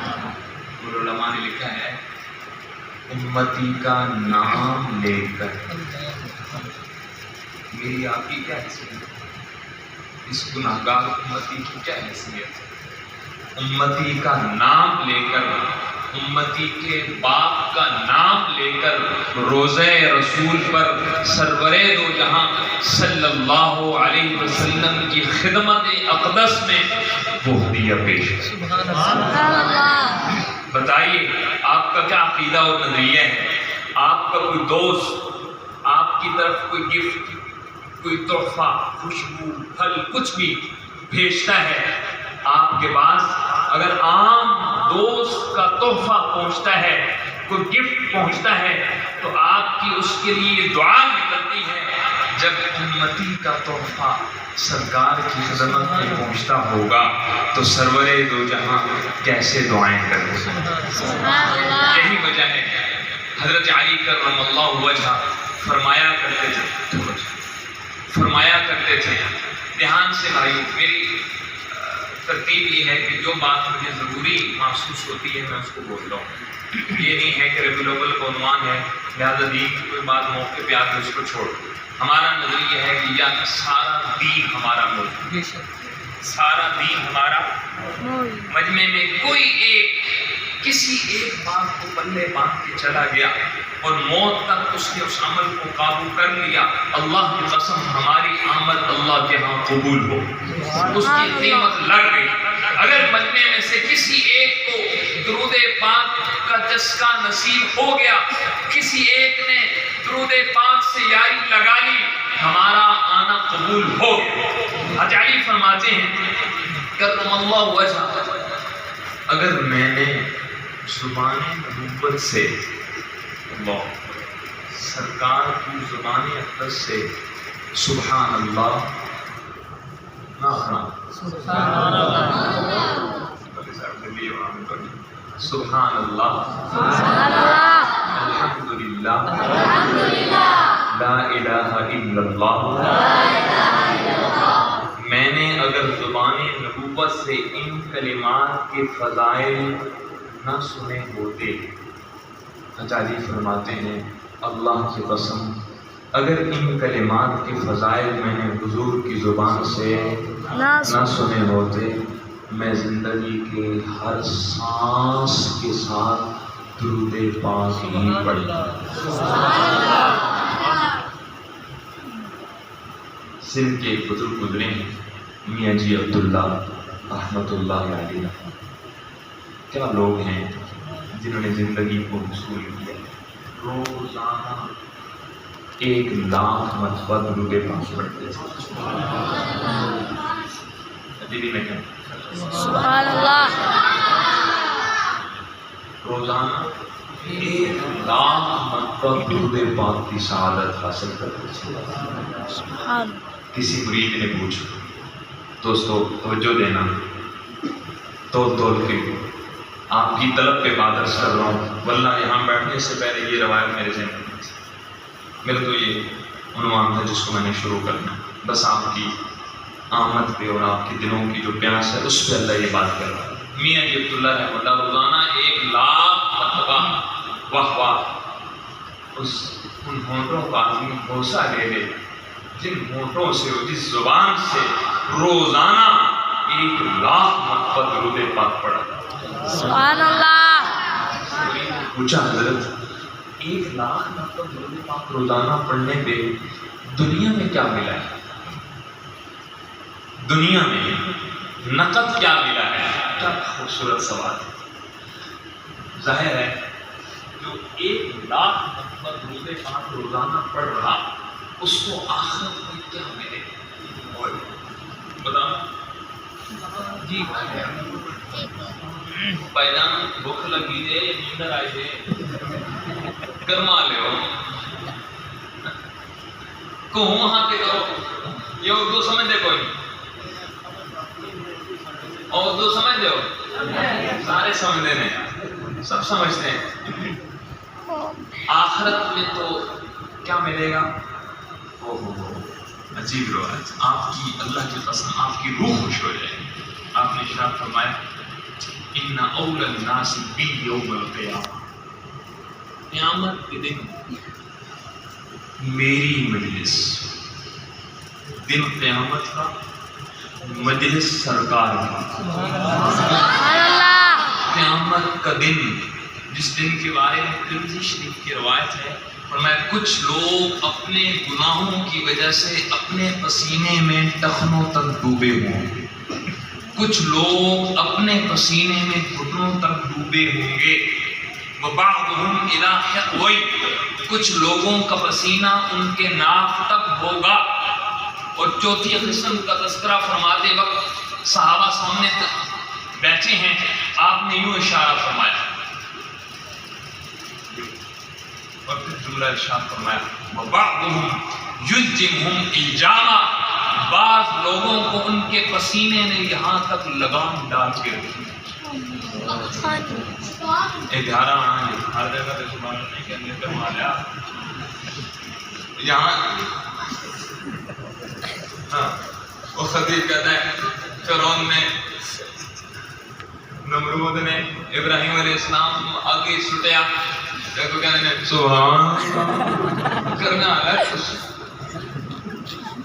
علماء نے لکھا ہے، امتی کا نام لے کر، میری آپ کی کیا حیثیت ہے؟ اس گناہگار امتی کی کیا حیثیت ہے؟ امتی کا نام لے کر، امتی کے باپ کا نام لے کر روضہ رسول پر سرور دو جہاں صلی اللہ علیہ وسلم کی خدمت اقدس میں وہ ہدیہ پیش ہے۔ سبحان اللہ۔ بتائیے آپ کا کیا عقیدہ اور نظریہ ہے؟ آپ کا کوئی دوست آپ کی طرف کوئی گفٹ، کوئی تحفہ، خوشبو، پھل، کچھ بھی بھیجتا ہے آپ کے پاس، اگر عام دوست کا تحفہ پہنچتا ہے، کوئی گفٹ پہنچتا ہے، تو آپ کی اس کے لیے دعا نکلتی ہے۔ جب امتی کا تحفہ سرکار کی خدمت میں پہنچتا ہوگا تو سرور دو جہاں کیسے دعائیں کرتے ہیں۔ سبحان اللہ۔ یہی وجہ ہے حضرت علی کرم اللہ وجہ فرمایا کرتے تھے، دھیان سے بھائی، میری ترتیب یہ ہے کہ جو بات مجھے ضروری محسوس ہوتی ہے میں اس کو بولتا ہوں، یہ نہیں ہے کہ ربیع الاول کا عنوان ہے لہٰذا دین کی کوئی بات موقع پہ آ کے اس کو چھوڑ دو۔ ہمارا نظریہ ہے کہ یا سارا دین ہمارا موضوع، سارا دین ہمارا مجمع میں کوئی ایک کسی ایک بات کو پلے باندھ کے چلا گیا اور موت تک اس نے اس عمل کو قابو کر لیا، اللہ کی قسم ہماری آمد اللہ کے ہاں قبول ہو، اس کی قیمت لگ گئی۔ اگر مجمع میں سے کسی ایک کو درود پاک کا چسکا نصیب ہو گیا، کسی ایک نے درود پاک سے یاری لگا لی، ہمارا آنا قبول ہو گیا۔ حضرت علی فرماتے ہیں کرم اللہ وجہ، اگر میں نے زبان نبوت سے، اللہ سرکار کی زبان اقدس سے سبحان اللہ نہ کہا، سبحان اللہ، الحمدللہ، لا الہ الا اللہ، میں نے اگر زبان نبوت سے ان کلمات کے فضائل نہ سنے ہوتے، حجاجی فرماتے ہیں اللہ کی قسم اگر ان کلمات کے فضائل میں نے حضور کی زبان سے نہ سنے ہوتے، میں زندگی کے ہر سانس کے ساتھ درود پاک ہی پڑھتا۔ سندھ کے ایک بزرگ گزرے ہیں میاں جی عبداللہ رحمۃ اللہ علیہ، کیا لوگ ہیں جنہوں نے زندگی کو حصول کیا، روزانہ 1,00,000 مرتبہ درود پاک پڑھتے تھے۔ دلی میں کیا سبحان اللہ روزانہ 1,00,000 مرتبہ درود پاک کی سعادت حاصل کرتے تھے. سبحان کسی مرید نے پوچھا. دوستو توجہ دینا، تول کے آپ کی طلب پہ بات عرض کر رہا ہوں، ورنہ یہاں بیٹھنے سے پہلے یہ روایت میرے ذہن میں تھی. میرا تو یہ عنوان تھا جس کو میں نے شروع کرنا، بس آپ کی آمد پہ اور آپ کے دلوں کی جو پیاس ہے اس پہ اللہ یہ بات کر رہا ہے. میاں جی عبداللہ رحمۃ اللہ روزانہ 1,00,000 مرتبہ واہ واہ ان ہونٹوں کا آدمی بوسہ لے لے جن ہونٹوں سے جس زبان سے روزانہ 1,00,000 مرتبہ درود پاک پڑھا. سبحان اللہ پوچھا حضرت 1,00,000 مرتبہ درود پاک روزانہ پڑھنے پہ دنیا میں کیا ملا ہے؟ دنیا میں نقد کیا ملا ہے؟ کیا خوبصورت سوال ہے. ظاہر ہے جو 1,00,000 مرتبہ درود پاک روزانہ پڑھ رہا اس کو آخرت میں کیا ملے گا؟ بتاؤ جی بھائی جان بھوک لگی ہے یا نیندر آئی ہے گرما لے ہو کہوں وہاں پہ کرو. یہ اردو سمجھ دے کوئی اور اردو سمجھ دے ہو سارے سمجھتے ہیں سب سمجھتے ہیں. آخرت میں تو کیا ملے گا؟ عجیب روایت آپ کی اللہ کی قسم آپ کی روح خوش ہو جائے گی. آپ نے ارشاد فرمایا ان اول الناس بی یوم القیامہ، قیامت کے دن میری مجلس، دن قیامت کا مجلس سرکار کا. سبحان اللہ قیامت کا دن جس دن کے بارے میں ترمذی شریف کی روایت ہے فرمایا کچھ لوگ اپنے گناہوں کی وجہ سے اپنے پسینے میں ٹخنوں تک ڈوبے ہوں گے. کچھ لوگ اپنے پسینے میں گھٹنوں تک ڈوبے ہوں گے. وبعضهم الی حقوی، کچھ لوگوں کا پسینہ ان کے ناک تک ہوگا. اور چوتھی قسم کا تذکرہ فرماتے وقت صحابہ سامنے بیٹھے ہیں آپ نے یوں اشارہ فرمایا اور پھر دوسرا ارشاد فرمایا وبعضهم یلجمهم الجاما، بعض لوگوں کو ان کے پسینے نے یہاں تک لگام ڈال کے رکھی. ادھارا ہر جگہ پہ سبحان اللہ نہیں کرنے پہ مالا یہاں ہاں وہ خطیب کہتا ہے فرعون نے نمرود نے ابراہیم علیہ السلام آگے چھٹیا تو کہنے سبحان کرنا ہے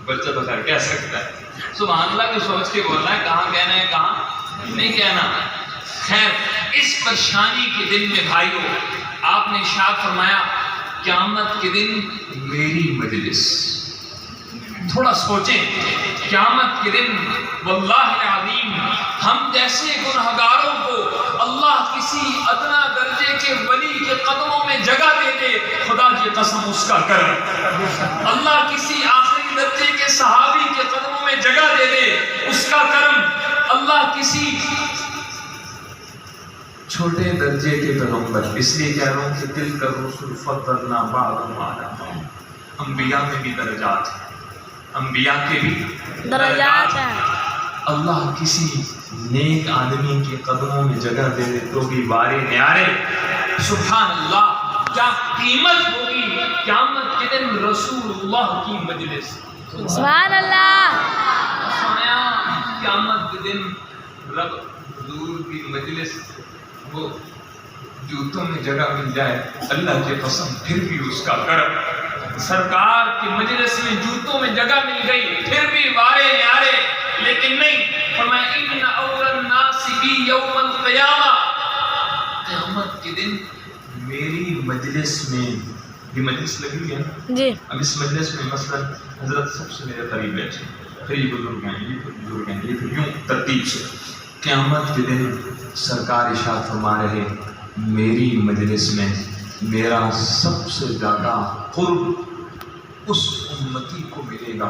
بچہ تو خیر کہہ سکتا ہے سبحان اللہ کی سوچ کے بولنا ہے کہاں کہنا ہے کہاں نہیں کہنا. خیر اس پریشانی کے دن میں بھائیو آپ نے ارشاد فرمایا قیامت کے دن میری مجلس. تھوڑا سوچیں قیامت کے دن واللہ العظیم ہم جیسے گنہگاروں کو اللہ کسی ادنا درجے کے ولی کے قدموں میں جگہ دے دے خدا کی قسم اس کا کرم. اللہ کسی آخری درجے کے صحابی کے قدموں میں جگہ دے دے اس کا کرم. اللہ کسی چھوٹے درجے کے پیغمبر، اس لیے کہہ رہا ہوں کہ دل کا رسول فضلنا بعضهم علی بعض، انبیاء میں بھی درجات ہیں، انبیاء کے بھی درجات ہیں. اللہ کسی نیک آدمی کے قدموں میں جگہ دے دے تو بھی بارے نیارے. سبحان اللہ کیا قیمت ہوگی قیامت کے دن رسول اللہ کی مجلس. سبحان اللہ سنایا قیامت کے دن رب حضور کی مجلس وہ جوتوں میں جگہ مل جائے اللہ کے قسم پھر بھی اس کا کرم. سرکار کی مجلس میں جوتوں میں جگہ مل گئی پھر بھی وارے نیارے لیکن نہیں. فرمایا ان اول الناس بی یوم القیامہ، قیامت کے دن میری مجلس میں. یہ مجلس لگی ہے جی. اب اس مجلس میں مثلا حضرت سب سے میرے قریب بیٹھے پھر یہ بزرگ ہیں یہ پھر بزرگ ہیں یہ پھر یوں ترتیب سے. قیامت کے دن سرکار ارشاد فرما رہے میری مجلس میں میرا سب سے زیادہ قرب اس امتی کو ملے گا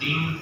3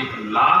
1,00,000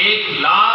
1,00,000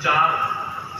4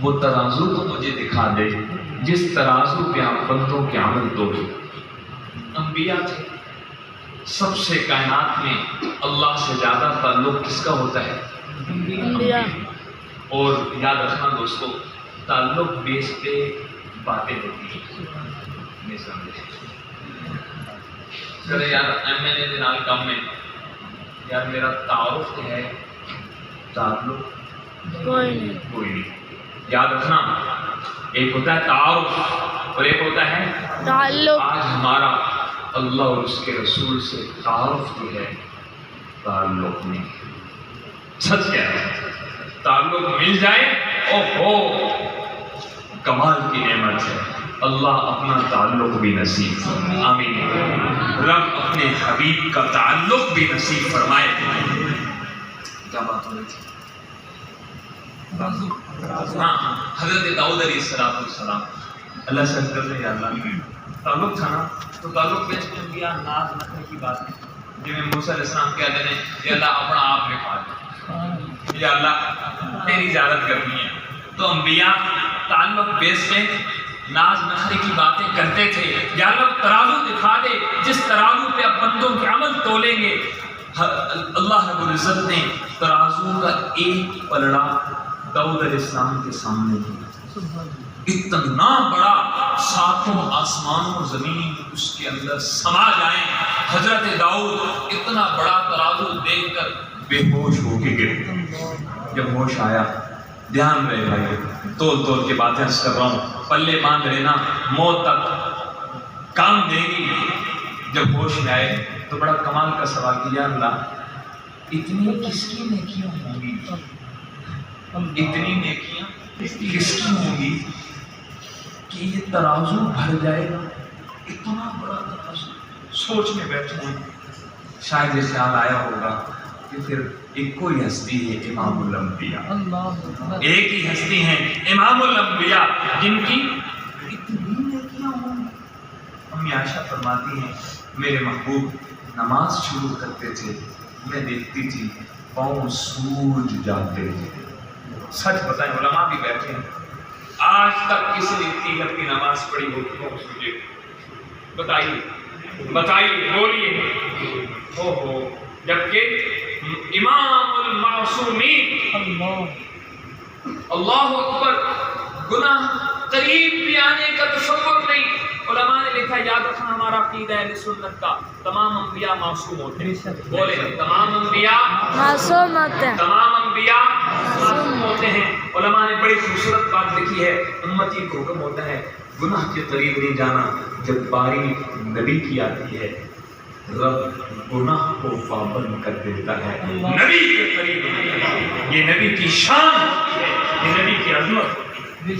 وہ ترازو کو مجھے دکھا دے جس ترازو پہ آپ بندوں کے عمل تولے۔ انبیاء تھے، سب سے کائنات میں اللہ سے زیادہ تعلق کس کا ہوتا ہے؟ انبیاء۔ اور یاد رکھنا دوستو، تعلق بیس پہ باتیں ہوتی ہیں، نہیں سمجھے؟ چلے یار ایم این اے دے نال کم میں یار میرا تعارف ہے، تعلق کوئی نہیں۔ کوئی نہیں۔ یاد رکھنا، ایک ہوتا ہے تعارف اور ایک ہوتا ہے تعلق۔ آج ہمارا اللہ اور اس کے رسول سے تعارف جو ہے، تعلق نہیں۔ سچ کیا ہے؟ تعلق مل جائے اوہو کمال کی نعمت ہے۔ اللہ اپنا تعلق بھی نصیب فرمائے، آمین۔ رب اپنے حبیب کا تعلق بھی نصیب فرمائے۔ کیا بات ہو رہی تھی؟ ہاں، حضرت داؤد علیہ السلام اللہ سے عرض کرتے ہیں، یا اللہ تعلق تھا نا، تو تعلق بیچ میں انبیاء ناز نخرے کی بات ہے۔ جی میں موسیٰ علیہ السلام کہتے ہیں یا اللہ اپنا آپ لکھا دے، یا اللہ تیری اجازت کرنی ہے۔ تو انبیاء تعلق بیس میں ناز نخرے کی باتیں کرتے تھے، یا اللہ ترازو دکھا دے جس ترازو پہ اب بندوں کے عمل تولیں گے۔ اللہ رب العزت نے ترازو کا ایک پلڑا داؤد علیہ السلام کے سامنے دیا، اتنا بڑا ساتوں آسمانوں و زمین اس کے اندر سما جائیں۔ حضرت داؤد اتنا بڑا ترازو دیکھ کر بے ہوش ہو کے گرے۔ جب ہوش آیا، دھیان رہے بھائی، تول تول کے باتیں کر رہا ہوں، پلے باندھ لینا، موت تک کام دے گی۔ جب ہوش میں آئے تو بڑا کمال کا سوال کیا، اللہ اتنی کس کی نیکیاں ہوں گی، اتنی نیکیاں کس کی ہوں گی کہ یہ ترازو بھر جائے گا؟ اتنا بڑا ترازو۔ سوچ میں بیٹھے ہیں، شاید یہ خیال آیا ہوگا کہ پھر ایک کوئی ہستی ہے امام الانبیاء، ایک ہی ہستی ہیں امام الانبیاء جن کی اتنی نیکیاں ہوں گی۔ امی عائشہ فرماتی ہیں میرے محبوب نماز شروع کرتے تھے، میں دیکھتی تھی پاؤں سوج جاتے تھے۔ سچ بتائیں، علماء بھی بیٹھے ہیں، آج تک کسی نے اتنی لمبی نماز پڑھی ہو کہ پاؤں سوجے؟ بتائیے بولیے۔ ہو جبکہ امام المعصومین، اللہ اکبر، گناہ قریب بھی آنے کا تصور نہیں۔ علماء نے لکھا، یاد رکھنا ہمارا عقیدہ اہل سنت کا، تمام انبیاء معصوم ہوتے ہیں۔ بولے تمام انبیاء معصوم ہوتے ہیں۔ تمام انبیاء معصوم ہوتے ہیں۔ علماء نے بڑی خوبصورت بات لکھی ہے، امتی کو حکم ہوتا ہے گناہ کے قریب نہیں جانا۔ جب باری نبی کی آتی ہے، رب گناہ کو پابند کر دیتا ہے، نبی کے قریب نہیں۔ یہ نبی کی شان ہوتی ہے، یہ نبی کی عظمت،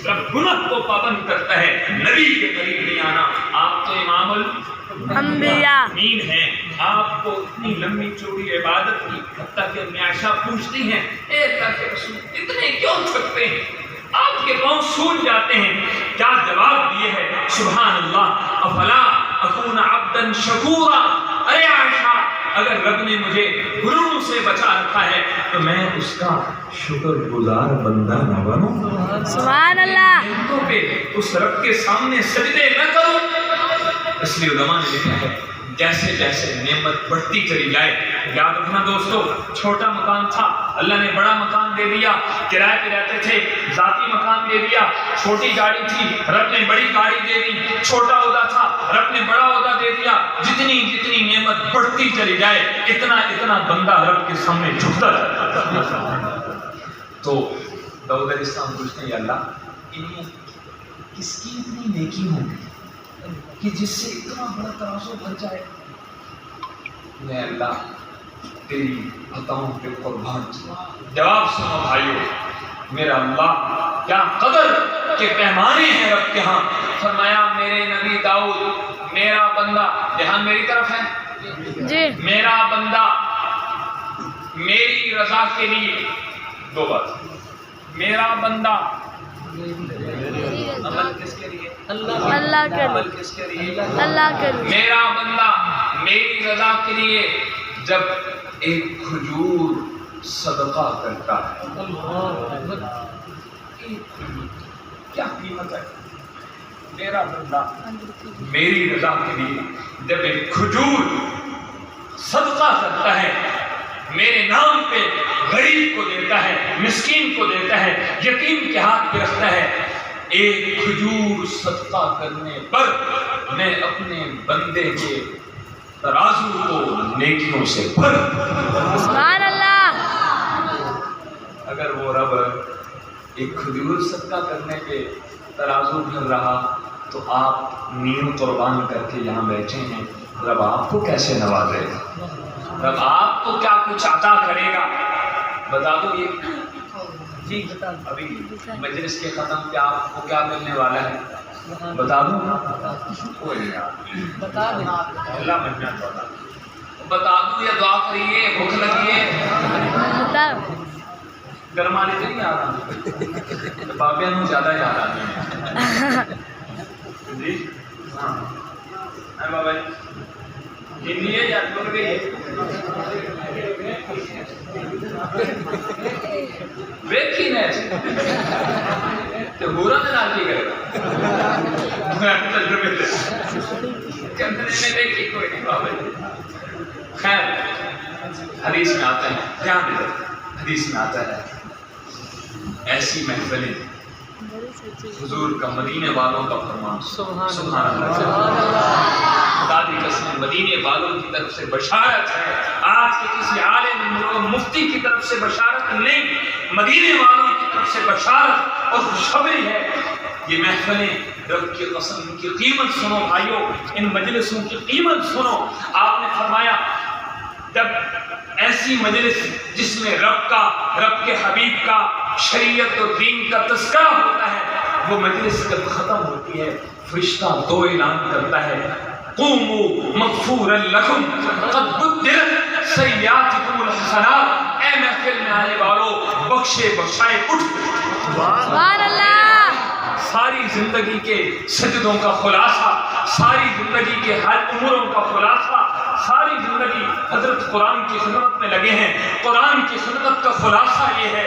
رب گناہ کو پابند کرتا ہے، نبی کے قریب نہیں آنا۔ آپ تو امام انبیاء ہیں، آپ کو اتنی لمبی چوڑی عبادت کی، حتیٰ کہ امی عائشہ پوچھتی ہیں اے اللہ کے رسول اتنے کیوں تھکتے ہیں، آپ کے پاؤں سوج جاتے ہیں؟ کیا جواب دیے ہے؟ سبحان اللہ، افلا اکون عبدا شکورا۔ ارے عائشہ، اگر رب نے مجھے گناہوں سے بچا رکھا ہے تو میں اس کا شکر گزار بندہ نہ بنوں؟ سبحان اللہ۔ نعمتوں پہ اس رب کے سامنے سجدے نہ کروں؟ اس لیے علماء نے لکھا ہے جیسے جیسے نعمت بڑھتی چلی جائے، یاد رکھنا دوستو، چھوٹا مکان تھا، اللہ نے بڑا مکان دے دیا، کرائے پہ رہتے تھے، ذاتی مکان دے دیا، چھوٹی گاڑی تھی، رب نے بڑی گاڑی دے دی، چھوٹا عہدہ تھا، رب نے بڑا عہدہ دے دیا۔ جتنی جتنی نعمت بڑھتی چلی جائے، اتنا اتنا بندہ رب کے سامنے جھکتا جاتا۔ تو داؤد علیہ السلام پوچھتے ہیں، یا اللہ انہیں کس کی اتنی نیکی ہوگی کہ جس سے اتنا بڑا ترازو بھر جائے؟ میں اللہ تیری عطاؤں پہ قربان ہوں۔ جواب سنو بھائیو، میرا اللہ کیا قدر کے پیمانے ہیں رب کے ہاں۔ فرمایا میرے نبی داؤد میرا بندہ، دھیان میری طرف ہے جی، میرا بندہ میری رضا کے لیے، دو بات، میرا بندہ عمل کس کے لیے؟ اللہ کے عمل لیے، کس کے لیے؟ اللہ کے لیے۔ میرا بندہ میری رضا کے لیے جب ایک کھجور صدقہ کرتا ہے، ایک کھجور کیا قیمت ہے؟ میرا بندہ میری رضا کے لیے جب ایک کھجور صدقہ کرتا ہے، میرے نام پہ غریب کو دیتا ہے، مسکین کو دیتا ہے، یتیم کے ہاتھ پہ رکھتا ہے، ایک کھجور صدقہ کرنے پر میں اپنے بندے کے ترازو کو نیکیوں سے بھر. سبحان اللہ. اگر وہ رب ایک کھجور صدقہ کرنے پہ ترازو بھر رہا تو آپ نیند قربان کر کے یہاں بیٹھے ہیں، رب آپ کو کیسے نوازے گا؟ رب آپ کو کیا کچھ عطا کرے گا؟ بتا دو یہ جی ابھی مجلس کے ختم پہ آپ کو کیا ملنے والا ہے؟ بتا دوں؟ کوئی نہیں، بتا دیں. اللہ مننا چاہتا بتا دوں یا دعا کریے؟ بھوک لگی ہے؟ بتاؤ. گرمانے سے نہیں آ رہا، بابے نو زیادہ یاد آتے ہیں. جی ہاں بابا جی ہندی ہے یا بول گئی ہے؟ ویکھی نے تو برا میں نہ کی کرے گا تجربے سے چندنے میں ویکھی کوئی نہیں بابا جی. خیر حدیث میں آتا ہے، دھیان دے حدیث میں آتا ہے ایسی محفلیں حضور کا مدینے والوں کا فرمان. سبحان اللہ. خدا کی قسم مدینے والوں کی طرف سے بشارت ہے، آج کے کسی عالم مفتی کی طرف سے بشارت نہیں، مدینے والوں کی طرف سے بشارت اور خوشخبری ہے. یہ محفلیں رب کی قسم ان کی قیمت سنو بھائیو، ان مجلسوں کی قیمت سنو. آپ نے فرمایا جب ایسی مجلس جس میں رب کے حبیب کا، شریعت اور دین کا تذکرہ ہوتا ہے، وہ مجلس جب ختم ہوتی ہے فرشتہ دو اعلان کرتا ہے، قوموا مغفورا لکم قد بدلت سیئاتکم الحسنات. اے محفل میں آنے والوں بخشے بخشائے اٹھ. سبحان اللہ. ساری زندگی کے سجدوں کا خلاصہ، ساری زندگی کے ہر اموروں کا خلاصہ، ساری زندگی حضرت قرآن کی خدمت میں لگے ہیں. قرآن کی خدمت کا خلاصہ یہ ہے